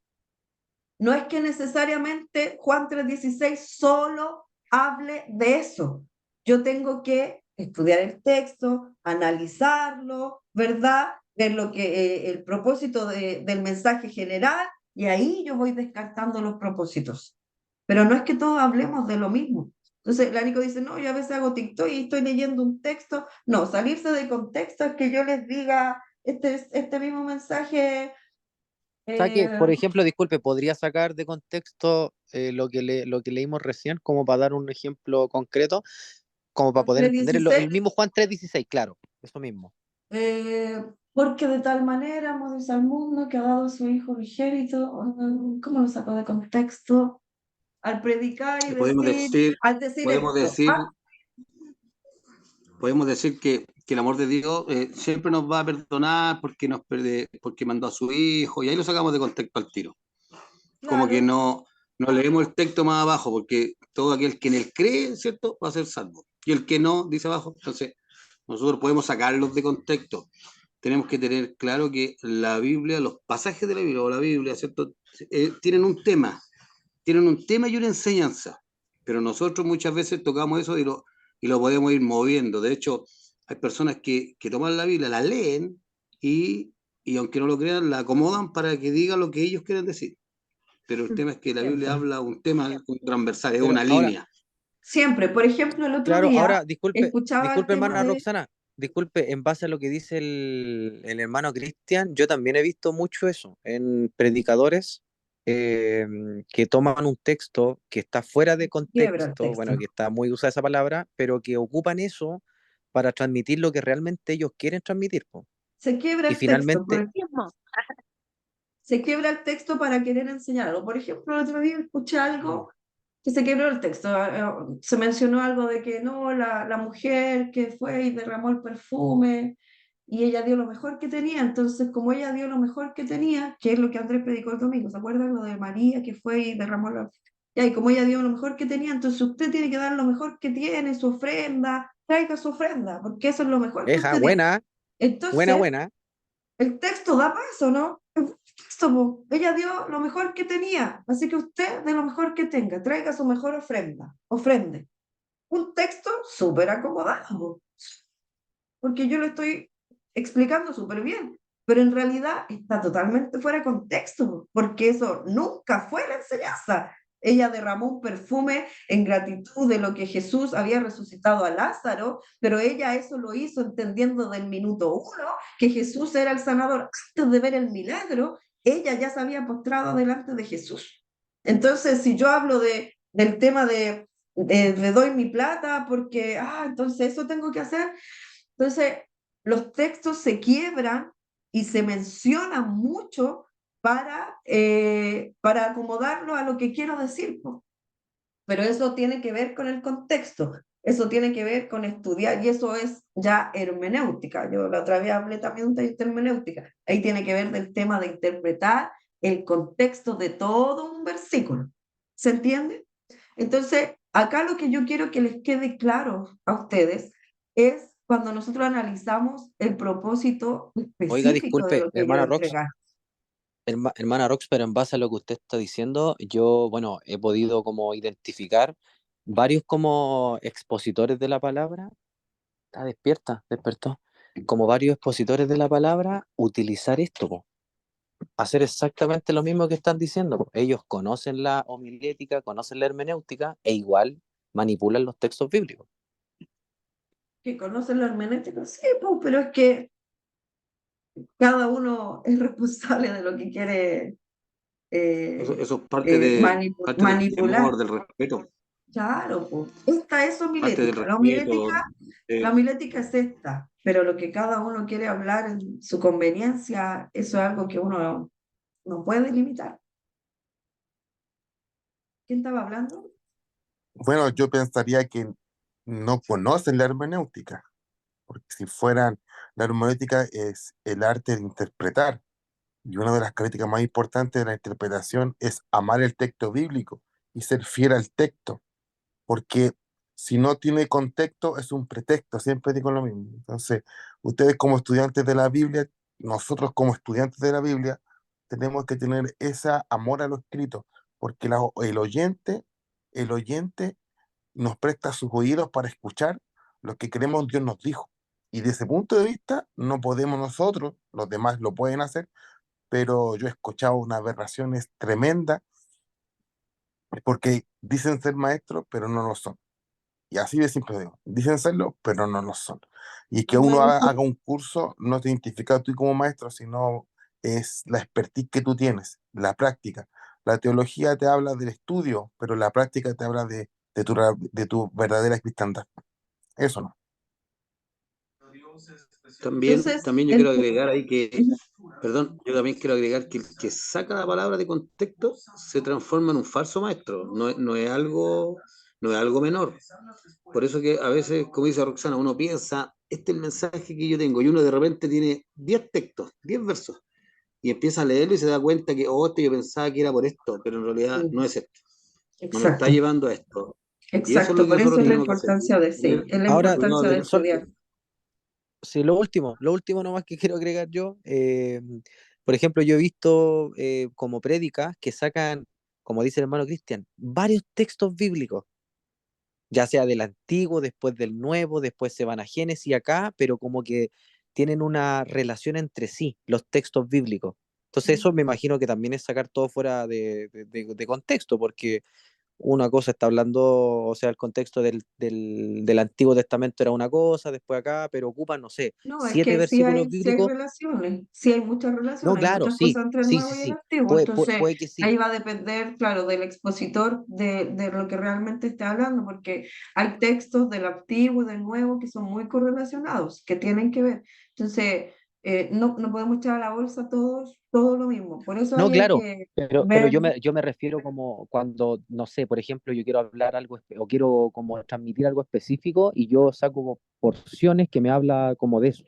No es que necesariamente Juan 3:16 solo hable de eso. Yo tengo que estudiar el texto, analizarlo, ¿verdad? Ver lo que el propósito del mensaje general y ahí yo voy descartando los propósitos. Pero no es que todos hablemos de lo mismo. Entonces, la Nico dice, no, yo a veces hago TikTok y estoy leyendo un texto. No, salirse de contexto es que yo les diga este mismo mensaje. Saque, eh, por ejemplo, disculpe, ¿podría sacar de contexto lo que leímos recién, como para dar un ejemplo concreto, como para Juan poder entender el 3:16, mismo Juan 3:16, claro, eso mismo. porque de tal manera amó Dios al mundo que ha dado a su Hijo unigénito. ¿Cómo lo sacó de contexto? Al predicar y Podemos decir, al decir podemos esto. decir, podemos decir que el amor de Dios siempre nos va a perdonar porque mandó a su hijo, y ahí lo sacamos de contexto al tiro. Como que Claro, no leemos el texto más abajo, porque todo aquel que en él cree, ¿cierto?, va a ser salvo. Y el que no, dice abajo. Entonces, nosotros podemos sacarlos de contexto. Tenemos que tener claro que la Biblia, los pasajes de la Biblia o la Biblia, ¿cierto?, tienen un tema y una enseñanza, pero nosotros muchas veces tocamos eso y lo podemos ir moviendo. De hecho, hay personas que toman la Biblia, la leen y aunque no lo crean, la acomodan para que diga lo que ellos quieren decir. Pero el tema es que la Biblia siempre. habla un tema transversal, es Pero una ahora, línea. Siempre. Por ejemplo, el otro claro, día ahora, disculpe, escuchaba el disculpe, tema hermana de... Roxana, disculpe, en base a lo que dice el hermano Cristian, yo también he visto mucho eso en predicadores eh, que toman un texto que está fuera de Quiebra el contexto, texto. bueno, que está muy usada esa palabra, pero que ocupan eso para transmitir lo que realmente ellos quieren transmitir, po. Se quiebra Y el texto. finalmente, Se quiebra el texto para querer enseñar algo. Por ejemplo, el otro día escuché mm, algo que se quebró el texto. Se mencionó algo de que no, la mujer que fue y derramó el perfume y ella dio lo mejor que tenía. Entonces, como ella dio lo mejor que tenía, que es lo que Andrés predicó el domingo, ¿se acuerdan? Lo de María que fue y derramó la... Ya, y como ella dio lo mejor que tenía, entonces usted tiene que dar lo mejor que tiene, su ofrenda, traiga su ofrenda, porque eso es lo mejor que eja, usted dio. buena, buena, Entonces, buena. el texto da paso, ¿no? El texto, po. Ella dio lo mejor que tenía, así que usted de lo mejor que tenga, traiga su mejor ofrenda, ofrende. Un texto súper acomodado, po, porque yo lo estoy explicando súper bien, pero en realidad está totalmente fuera de contexto, porque eso nunca fue la enseñanza. Ella derramó un perfume en gratitud de lo que Jesús había resucitado a Lázaro, pero ella eso lo hizo entendiendo del minuto 1 que Jesús era el sanador. Antes de ver el milagro, ella ya se había postrado delante de Jesús. Entonces, si yo hablo del tema de doy mi plata porque, entonces eso tengo que hacer, entonces, los textos se quiebran y se mencionan mucho para acomodarlo a lo que quiero decir, po. pero eso tiene que ver con el contexto, eso tiene que ver con estudiar, y eso es ya hermenéutica. Yo la otra vez hablé también de hermenéutica, ahí tiene que ver del tema de interpretar el contexto de todo un versículo, ¿se entiende? Entonces, acá lo que yo quiero que les quede claro a ustedes es cuando nosotros analizamos el propósito Oiga, específico de disculpe, lo que yo hermana Rox, entregar. hermana Rox, pero en base a lo que usted está diciendo, yo, bueno, he podido como identificar varios como expositores de la palabra. Está despierta, despertó. Como varios expositores de la palabra, utilizar esto, po. Hacer exactamente lo mismo que están diciendo, po. Ellos conocen la homilética, conocen la hermenéutica e igual manipulan los textos bíblicos. ¿Que conocen la hermenéutica? Sí, pues, pero es que cada uno es responsable de lo que quiere Eso es parte del manipular. temor, del respeto, Claro, pues. Esta es parte del homilética. respeto. La homilética es esta, pero lo que cada uno quiere hablar en su conveniencia, eso es algo que uno no puede limitar. ¿Quién estaba hablando? Bueno, yo pensaría que no conocen la hermenéutica, porque si fueran, la hermenéutica es el arte de interpretar, y una de las características más importantes de la interpretación es amar el texto bíblico y ser fiel al texto, porque si no tiene contexto es un pretexto, siempre digo lo mismo. Entonces, ustedes como estudiantes de la Biblia, nosotros como estudiantes de la Biblia, tenemos que tener ese amor a lo escrito, porque el oyente nos presta sus oídos para escuchar lo que queremos Dios nos dijo. Y desde ese punto de vista, no podemos nosotros, los demás lo pueden hacer, pero yo he escuchado unas aberraciones tremendas porque dicen ser maestros, pero no lo son. Y así de simple digo, dicen serlo, pero no lo son. Y que uno haga un curso no te identifica tú como maestro, sino es la expertise que tú tienes, la práctica. La teología te habla del estudio, pero la práctica te habla de tu verdadera cristiandad. Eso no. Entonces, También yo quiero agregar ahí que, perdón, yo también quiero agregar que el que saca la palabra de contexto se transforma en un falso maestro, no es algo menor. Por eso que a veces, como dice Roxana, uno piensa, este es el mensaje que yo tengo, y uno de repente tiene 10 textos, 10 versos, y empieza a leerlo y se da cuenta que, oh, yo pensaba que era por esto, pero en realidad no es esto, no me está exacto, llevando a esto. Y eso es lo exacto, que por eso nosotros es la tenemos que hacer, importancia de sí, tener es la Ahora, cuidado importancia de de nosotros. estudiar. sí, lo último nomás que quiero agregar yo, por ejemplo, yo he visto como prédicas que sacan, como dice el hermano Cristian, varios textos bíblicos, ya sea del Antiguo, después del Nuevo, después se van a Génesis acá, pero como que tienen una relación entre sí, los textos bíblicos. Entonces eso me imagino que también es sacar todo fuera de contexto, porque una cosa está hablando, o sea, el contexto del Antiguo Testamento era una cosa, después acá, pero ocupan, no sé, No, es 7 que versículos sí hay bíblicos. relaciones, sí hay muchas No, relaciones, hay claro, muchas sí, cosas entre el sí, nuevo sí, y el sí, antiguo, puede entonces que sí. ahí va a depender, claro, del expositor de lo que realmente esté hablando, porque hay textos del antiguo y del nuevo que son muy correlacionados, que tienen que ver. Entonces, no podemos echar a la bolsa todo lo mismo, por eso No, ahí hay claro, que pero ver. yo me refiero como cuando, no sé, por ejemplo, yo quiero hablar algo o quiero como transmitir algo específico y yo saco como porciones que me habla como de eso.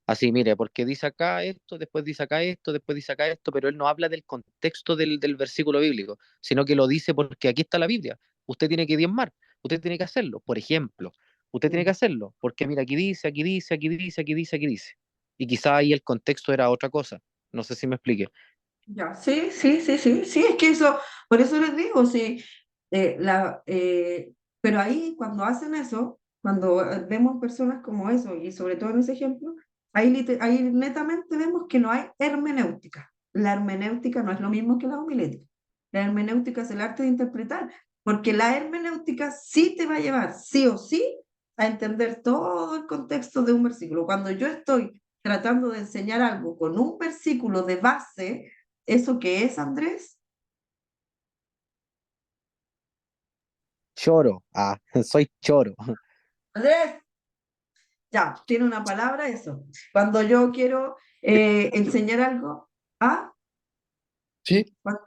Así, mire, porque dice acá esto, después dice acá esto, después dice acá esto, pero él no habla del contexto del versículo bíblico, sino que lo dice porque aquí está la Biblia. Usted tiene que diezmar, usted tiene que hacerlo, por ejemplo. Usted tiene que hacerlo, porque mira, aquí dice, aquí dice, aquí dice, aquí dice, aquí dice. Y quizá ahí el contexto era otra cosa. No sé si me expliqué. Ya, sí, sí, sí, sí, sí, es que eso, por eso les digo, sí, pero ahí cuando hacen eso, cuando vemos personas como eso, y sobre todo en ese ejemplo, ahí netamente vemos que no hay hermenéutica. La hermenéutica no es lo mismo que la homilética. La hermenéutica es el arte de interpretar, porque la hermenéutica sí te va a llevar, sí o sí, a entender todo el contexto de un versículo. Cuando yo estoy tratando de enseñar algo con un versículo de base, ¿eso qué es, Andrés? Choro. Ah, soy choro. Andrés, ya, tiene una palabra eso. Cuando yo quiero enseñar algo, ¿ah? Sí, ¿Cuál?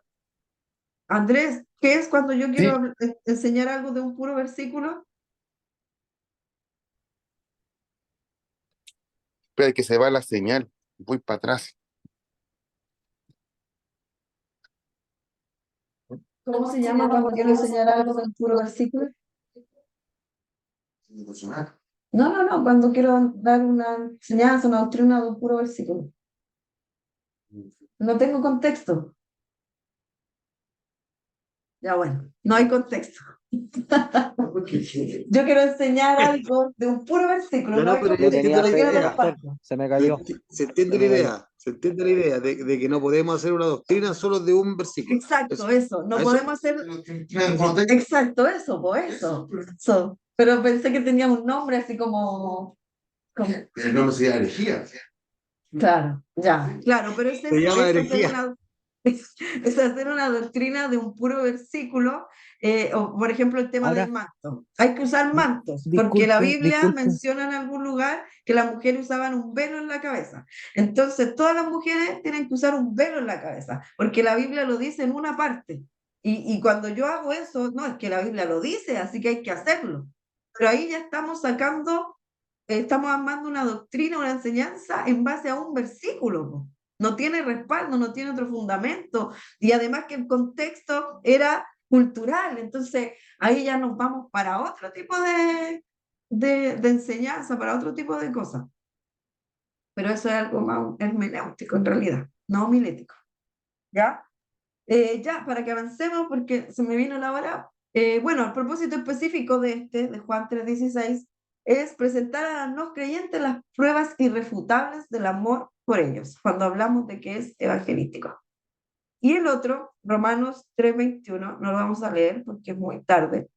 Andrés, ¿qué es cuando yo Sí, quiero enseñar algo de un puro versículo? espera que se va la señal. Voy para atrás. ¿Cómo se llama cuando quiero enseñar algo de un puro versículo? No, cuando quiero dar una enseñanza, una doctrina de un puro versículo. No tengo contexto. Ya bueno, no hay contexto. Yo quiero enseñar algo de un puro versículo, No, no no, hay pero yo Yo contexto, entiendo tenía la lo fe, quiero idea. dar pastor, paso. se me cayó, Se se entiende la me cayó. idea. Se entiende la idea de que no podemos hacer una doctrina solo de un versículo. Exacto, eso. No a eso- podemos hacer. Exacto, eso, pues eso. Pero pensé que tenía un nombre así como. El nombre sería herejía. Claro, ya, claro, pero Se llama herejía. es hacer una doctrina de un puro versículo, o por ejemplo el tema Ahora, del manto. Hay que usar mantos, porque la disculpe, Biblia disculpe. menciona en algún lugar que las mujeres usaban un velo en la cabeza. Entonces, todas las mujeres tienen que usar un velo en la cabeza, porque la Biblia lo dice en una parte. Y cuando yo hago eso, no, es que la Biblia lo dice, así que hay que hacerlo. Pero ahí ya estamos armando una doctrina, una enseñanza en base a un versículo, po. No tiene respaldo, no tiene otro fundamento, y además que el contexto era cultural, entonces ahí ya nos vamos para otro tipo de enseñanza, para otro tipo de cosas. Pero eso es algo más hermenéutico en realidad, no homilético. ¿Ya? Ya, para que avancemos, porque se me vino la hora. Bueno, el propósito específico de Juan 3:16, es presentar a los no creyentes las pruebas irrefutables del amor por ellos, cuando hablamos de que es evangelístico. Y el otro, Romanos 3:21, no lo vamos a leer porque es muy tarde.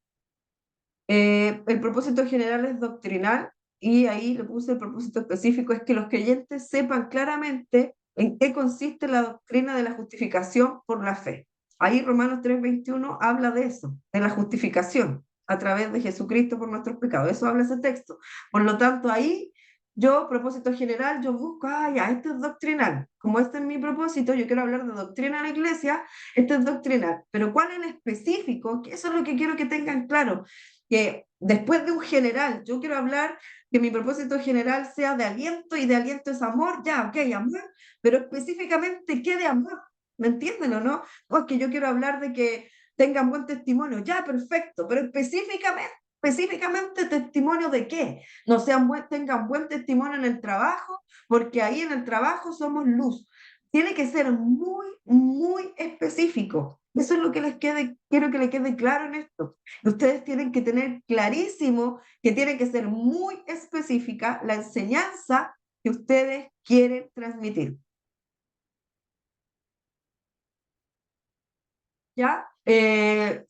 El propósito general es doctrinal, y ahí le puse el propósito específico, es que los creyentes sepan claramente en qué consiste la doctrina de la justificación por la fe. Ahí Romanos 3:21 habla de eso, de la justificación a través de Jesucristo por nuestros pecados. Eso habla ese texto. Por lo tanto, ahí yo, propósito general, yo busco, ya, esto es doctrinal. Como este es mi propósito, yo quiero hablar de doctrina en la iglesia, esto es doctrinal. Pero ¿cuál es el específico? Que eso es lo que quiero que tengan claro, que después de un general, yo quiero hablar que mi propósito general sea de aliento, y de aliento es amor, ya, ok, amor, pero específicamente, ¿qué de amor? ¿Me entienden o no? O es que yo quiero hablar de que tengan buen testimonio, ya, perfecto, pero específicamente testimonio de qué? No tengan buen testimonio en el trabajo, porque ahí en el trabajo somos luz. Tiene que ser muy, muy específico. Eso es lo que quiero que les quede claro en esto. Ustedes tienen que tener clarísimo que tiene que ser muy específica la enseñanza que ustedes quieren transmitir. ¿Ya?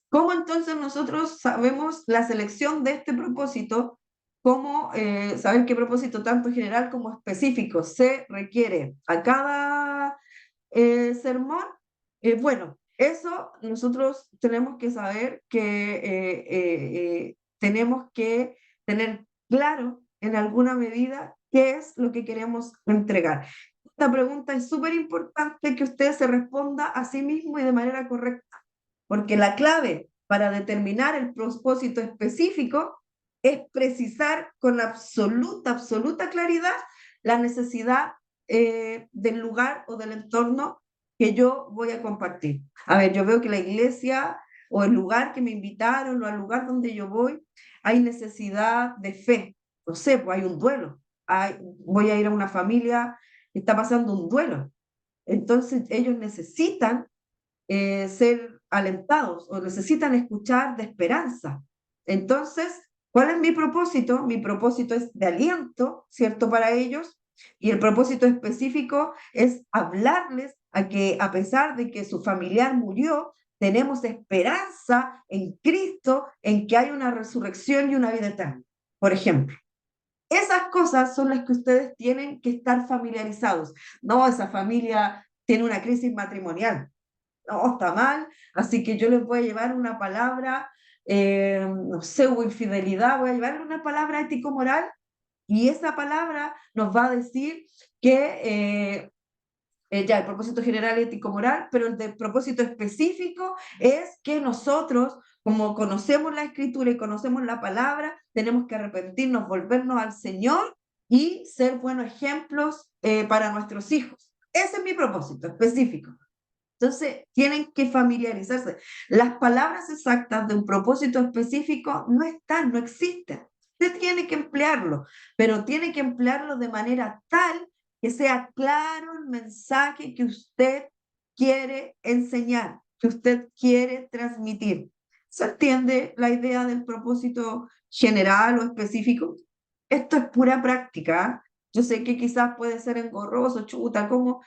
¿Cómo entonces nosotros sabemos la selección de este propósito? ¿Cómo saber qué propósito tanto general como específico se requiere a cada sermón? Bueno, eso nosotros tenemos que saber que tenemos que tener claro en alguna medida qué es lo que queremos entregar. Esta pregunta es súper importante que usted se responda a sí mismo y de manera correcta, porque la clave para determinar el propósito específico es precisar con absoluta claridad la necesidad del lugar o del entorno que yo voy a compartir. A ver, yo veo que la iglesia o el lugar que me invitaron o el lugar donde yo voy, hay necesidad de fe. No sé, pues hay un duelo. Voy a ir a una familia que está pasando un duelo. Entonces ellos necesitan ser alentados o necesitan escuchar de esperanza. Entonces, ¿cuál es mi propósito? Mi propósito es de aliento, ¿cierto? Para ellos. Y el propósito específico es hablarles a que a pesar de que su familiar murió, tenemos esperanza en Cristo, en que hay una resurrección y una vida eterna, por ejemplo. Esas cosas son las que ustedes tienen que estar familiarizados. No, esa familia tiene una crisis matrimonial. No, está mal, así que yo les voy a llevar una palabra, no sé, hubo infidelidad, voy a llevarle una palabra ético-moral, y esa palabra nos va a decir que Ya el propósito general ético-moral, pero el de propósito específico es que nosotros, como conocemos la Escritura y conocemos la palabra, tenemos que arrepentirnos, volvernos al Señor y ser buenos ejemplos para nuestros hijos. Ese es mi propósito específico. Entonces, tienen que familiarizarse. Las palabras exactas de un propósito específico no están, no existen. Usted tiene que emplearlo, pero tiene que emplearlo de manera tal que sea claro el mensaje que usted quiere enseñar, que usted quiere transmitir. ¿Se entiende la idea del propósito general o específico? Esto es pura práctica. ¿Ah? Yo sé que quizás puede ser engorroso, chuta, como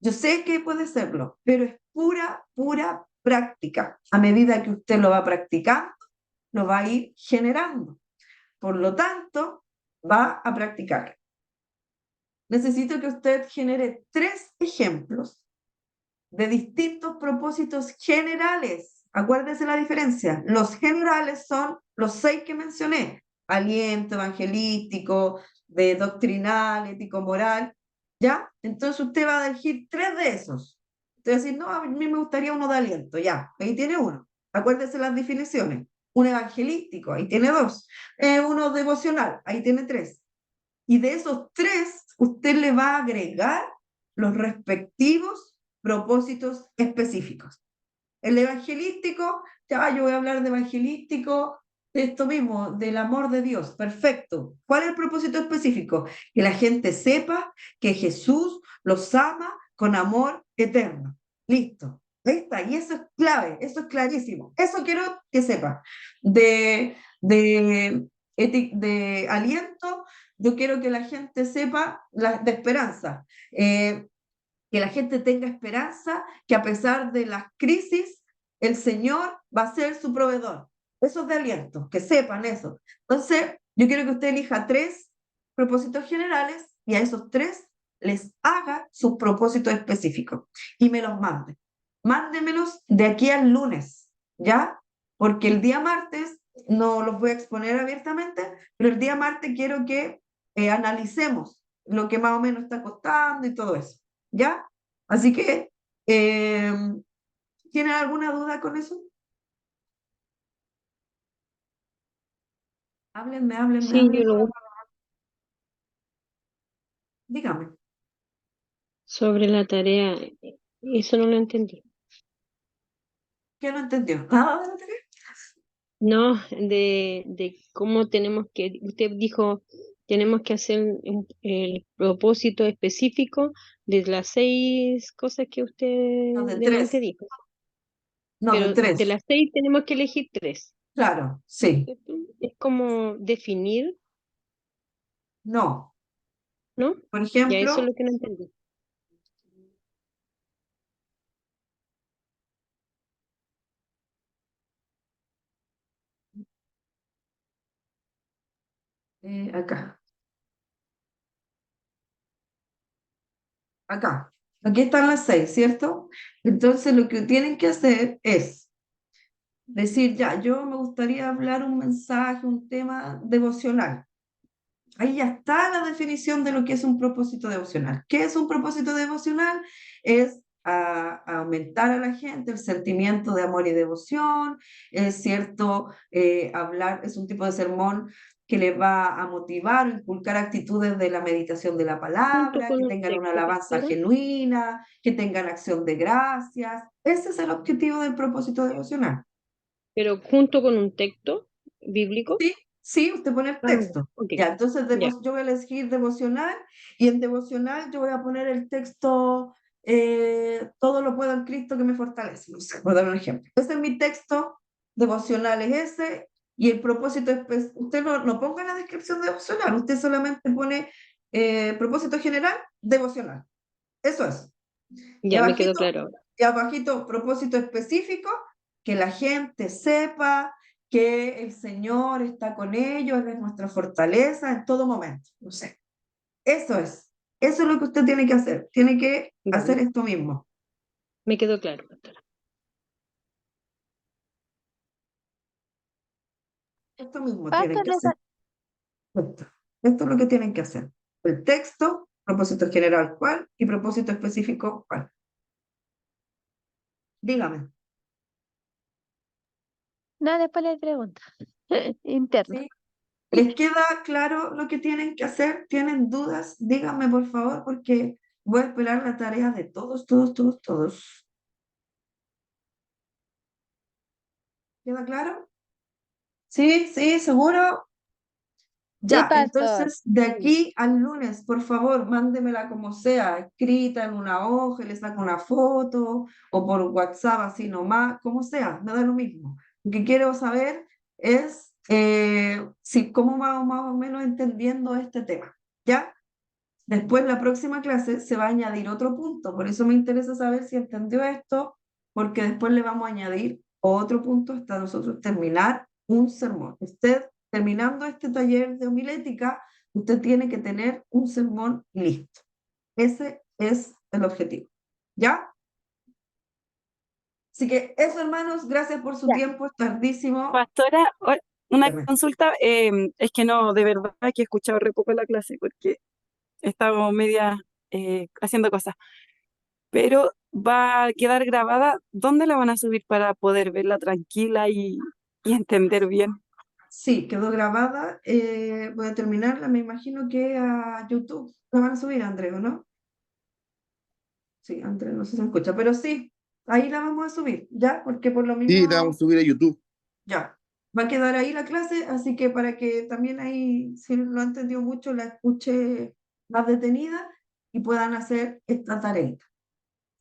yo sé que puede serlo, pero es pura, pura práctica. A medida que usted lo va practicando, lo va a ir generando. Por lo tanto, va a practicar. Necesito que usted genere 3 ejemplos de distintos propósitos generales. Acuérdese la diferencia. Los generales son los 6 que mencioné. Aliento, evangelístico, de doctrinal, ético, moral. ¿Ya? Entonces usted va a elegir 3 de esos. Usted va a decir, no, a mí me gustaría uno de aliento. Ya, ahí tiene uno. Acuérdese las definiciones. Un evangelístico, ahí tiene 2. Uno devocional, ahí tiene 3. Y de esos 3, usted le va a agregar los respectivos propósitos específicos. El evangelístico, ya yo voy a hablar de evangelístico, de esto mismo, del amor de Dios. Perfecto. ¿Cuál es el propósito específico? Que la gente sepa que Jesús los ama con amor eterno. Listo. Ahí está. Y eso es clave, eso es clarísimo. Eso quiero que sepa. De aliento, yo quiero que la gente sepa de esperanza. Que la gente tenga esperanza, que a pesar de las crisis, el Señor va a ser su proveedor. Eso es de aliento, que sepan eso. Entonces, yo quiero que usted elija 3 propósitos generales y a esos 3 les haga sus propósitos específicos y me los mande. Mándemelos de aquí al lunes, ¿ya? Porque el día martes no los voy a exponer abiertamente, pero el día martes quiero que analicemos lo que más o menos está costando y todo eso. ¿Ya? Así que, eh, ¿tienen alguna duda con eso? Háblenme, háblenme, Sí, yo háblenme. lo Dígame. sobre la tarea, eso no lo entendí. ¿Qué no entendió? ¿Nada de la tarea? No, de cómo tenemos que, usted dijo, tenemos que hacer el propósito específico de las 6 cosas que usted No, de delante 3. dijo, No, de pero de 3. las 6 tenemos que elegir 3, Claro, sí. ¿cierto? Es como definir, No. ¿no? Por Ya eso es ejemplo, lo que no entendí. acá. Acá. Aquí están las 6, ¿cierto? Entonces, lo que tienen que hacer es decir, ya, yo me gustaría hablar un mensaje, un tema devocional. Ahí ya está la definición de lo que es un propósito devocional. ¿Qué es un propósito devocional? Es a aumentar a la gente el sentimiento de amor y devoción, es cierto, hablar, es un tipo de sermón que les va a motivar o inculcar actitudes de la meditación de la Junto palabra, con que un tengan una texto, alabanza pastora, genuina, que tengan acción de gracias. Ese es el objetivo del propósito devocional. pero junto con un texto bíblico. Sí, sí, usted pone el Ah, ya, texto. ok, Ya, entonces ya. yo voy a elegir devocional y en devocional yo voy a poner el texto todo lo puedo en Cristo que me fortalece. No sé, por dar un ejemplo. Ese es mi texto devocional, es ese. Y el propósito es, pues, usted no ponga en la descripción devocional, usted solamente pone propósito general, devocional. Eso es. Y Ya me quedó abajito, claro ahora. y abajito, propósito específico, que la gente sepa que el Señor está con ellos, Él es nuestra fortaleza en todo momento. No sé. Eso es. Eso es lo que usted tiene que hacer. Tiene que hacer Vale, esto mismo. me quedó claro, pastora. Esto mismo tienen Pastor, que hacer. Esto. Esto es lo que tienen que hacer. El texto, Propósito general, ¿cuál? Y propósito específico, ¿cuál? Dígame. No, después le pregunto. Interno. ¿Sí? ¿Les queda claro lo que tienen que hacer? ¿Tienen dudas? Díganme, por favor, porque voy a esperar la tarea de todos, todos, todos, todos. ¿Queda claro? Sí, sí, seguro. Sí, Ya, pastor. entonces de aquí al lunes, por favor, mándemela como sea, escrita en una hoja, y le saco una foto, o por WhatsApp así nomás, como sea, me da lo mismo. Lo que quiero saber es si cómo vamos más o menos entendiendo este tema, ¿ya? Después la próxima clase se va a añadir otro punto, por eso me interesa saber si entendió esto, porque después le vamos a añadir otro punto hasta nosotros terminar un sermón. Usted, terminando este taller de homilética, usted tiene que tener un sermón listo. Ese es el objetivo. ¿Ya? Así que eso, hermanos, gracias por su Ya. tiempo, es tardísimo. Pastora, una Dígame. consulta, es que no, de verdad que he escuchado re poco la clase porque he estado media haciendo cosas, pero va a quedar grabada. ¿Dónde la van a subir para poder verla tranquila y entender bien? Sí, quedó grabada. Voy a terminarla, me imagino que a YouTube la van a subir, Andrés, ¿o no? Sí, Andrés, no sé si se escucha, pero sí, ahí la vamos a subir, ¿ya? Porque por lo Sí, la vamos mismo, a subir a YouTube. ya, va a quedar ahí la clase, así que para que también ahí, si no ha entendido mucho, la escuche más detenida y puedan hacer esta tarea,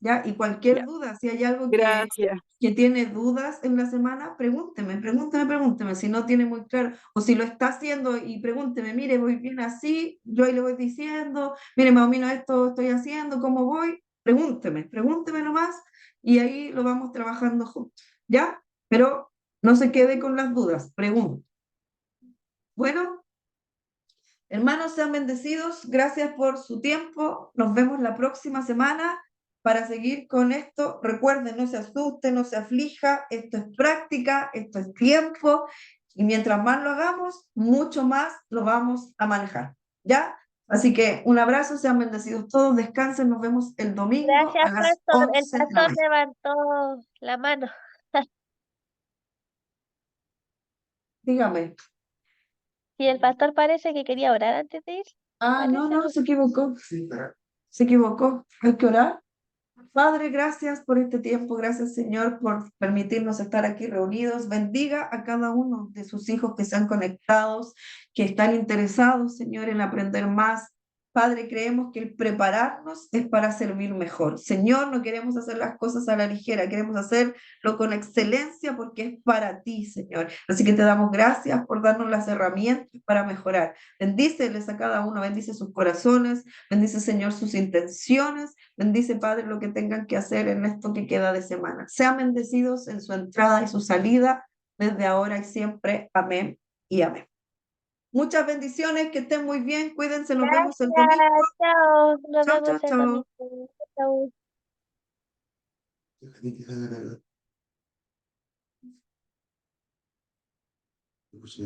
¿ya? Y cualquier Ya, duda, si hay algo gracias. que tiene dudas en la semana, pregúnteme, pregúnteme, pregúnteme, si no tiene muy claro, o si lo está haciendo y pregúnteme, mire, voy bien así, yo ahí le voy diciendo, mire, más o menos esto estoy haciendo, ¿cómo voy? Pregúnteme, pregúnteme nomás y ahí lo vamos trabajando juntos, ¿ya? Pero no se quede con las dudas, pregunte. Bueno, hermanos, sean bendecidos. Gracias por su tiempo. Nos vemos la próxima semana para seguir con esto. Recuerden, no se asuste, no se aflija. Esto es práctica, esto es tiempo. Y mientras más lo hagamos, mucho más lo vamos a manejar. ¿Ya? Así que un abrazo, sean bendecidos todos. Descansen. Nos vemos el domingo a Gracias, las pastor. El 11 de la pastor mañana. levantó la mano. Dígame. Y el pastor parece que quería orar antes de ir. Ah, no, Parece, no, no se sé. equivocó. Se equivocó. Hay que orar. Padre, gracias por este tiempo, gracias Señor por permitirnos estar aquí reunidos. Bendiga a cada uno de sus hijos que se han conectado, que están interesados, Señor, en aprender más. Padre, creemos que el prepararnos es para servir mejor. Señor, no queremos hacer las cosas a la ligera, queremos hacerlo con excelencia porque es para ti, Señor. Así que te damos gracias por darnos las herramientas para mejorar. Bendíceles a cada uno, bendice sus corazones, bendice, Señor, sus intenciones. Bendice, Padre, lo que tengan que hacer en esto que queda de semana. Sean bendecidos en su entrada y su salida, desde ahora y siempre. Amén y amén. Muchas bendiciones, que estén muy bien, cuídense, nos vemos el domingo. Gracias, chao. Nos Chao, chao, vemos el chao. domingo. Chao. Pues,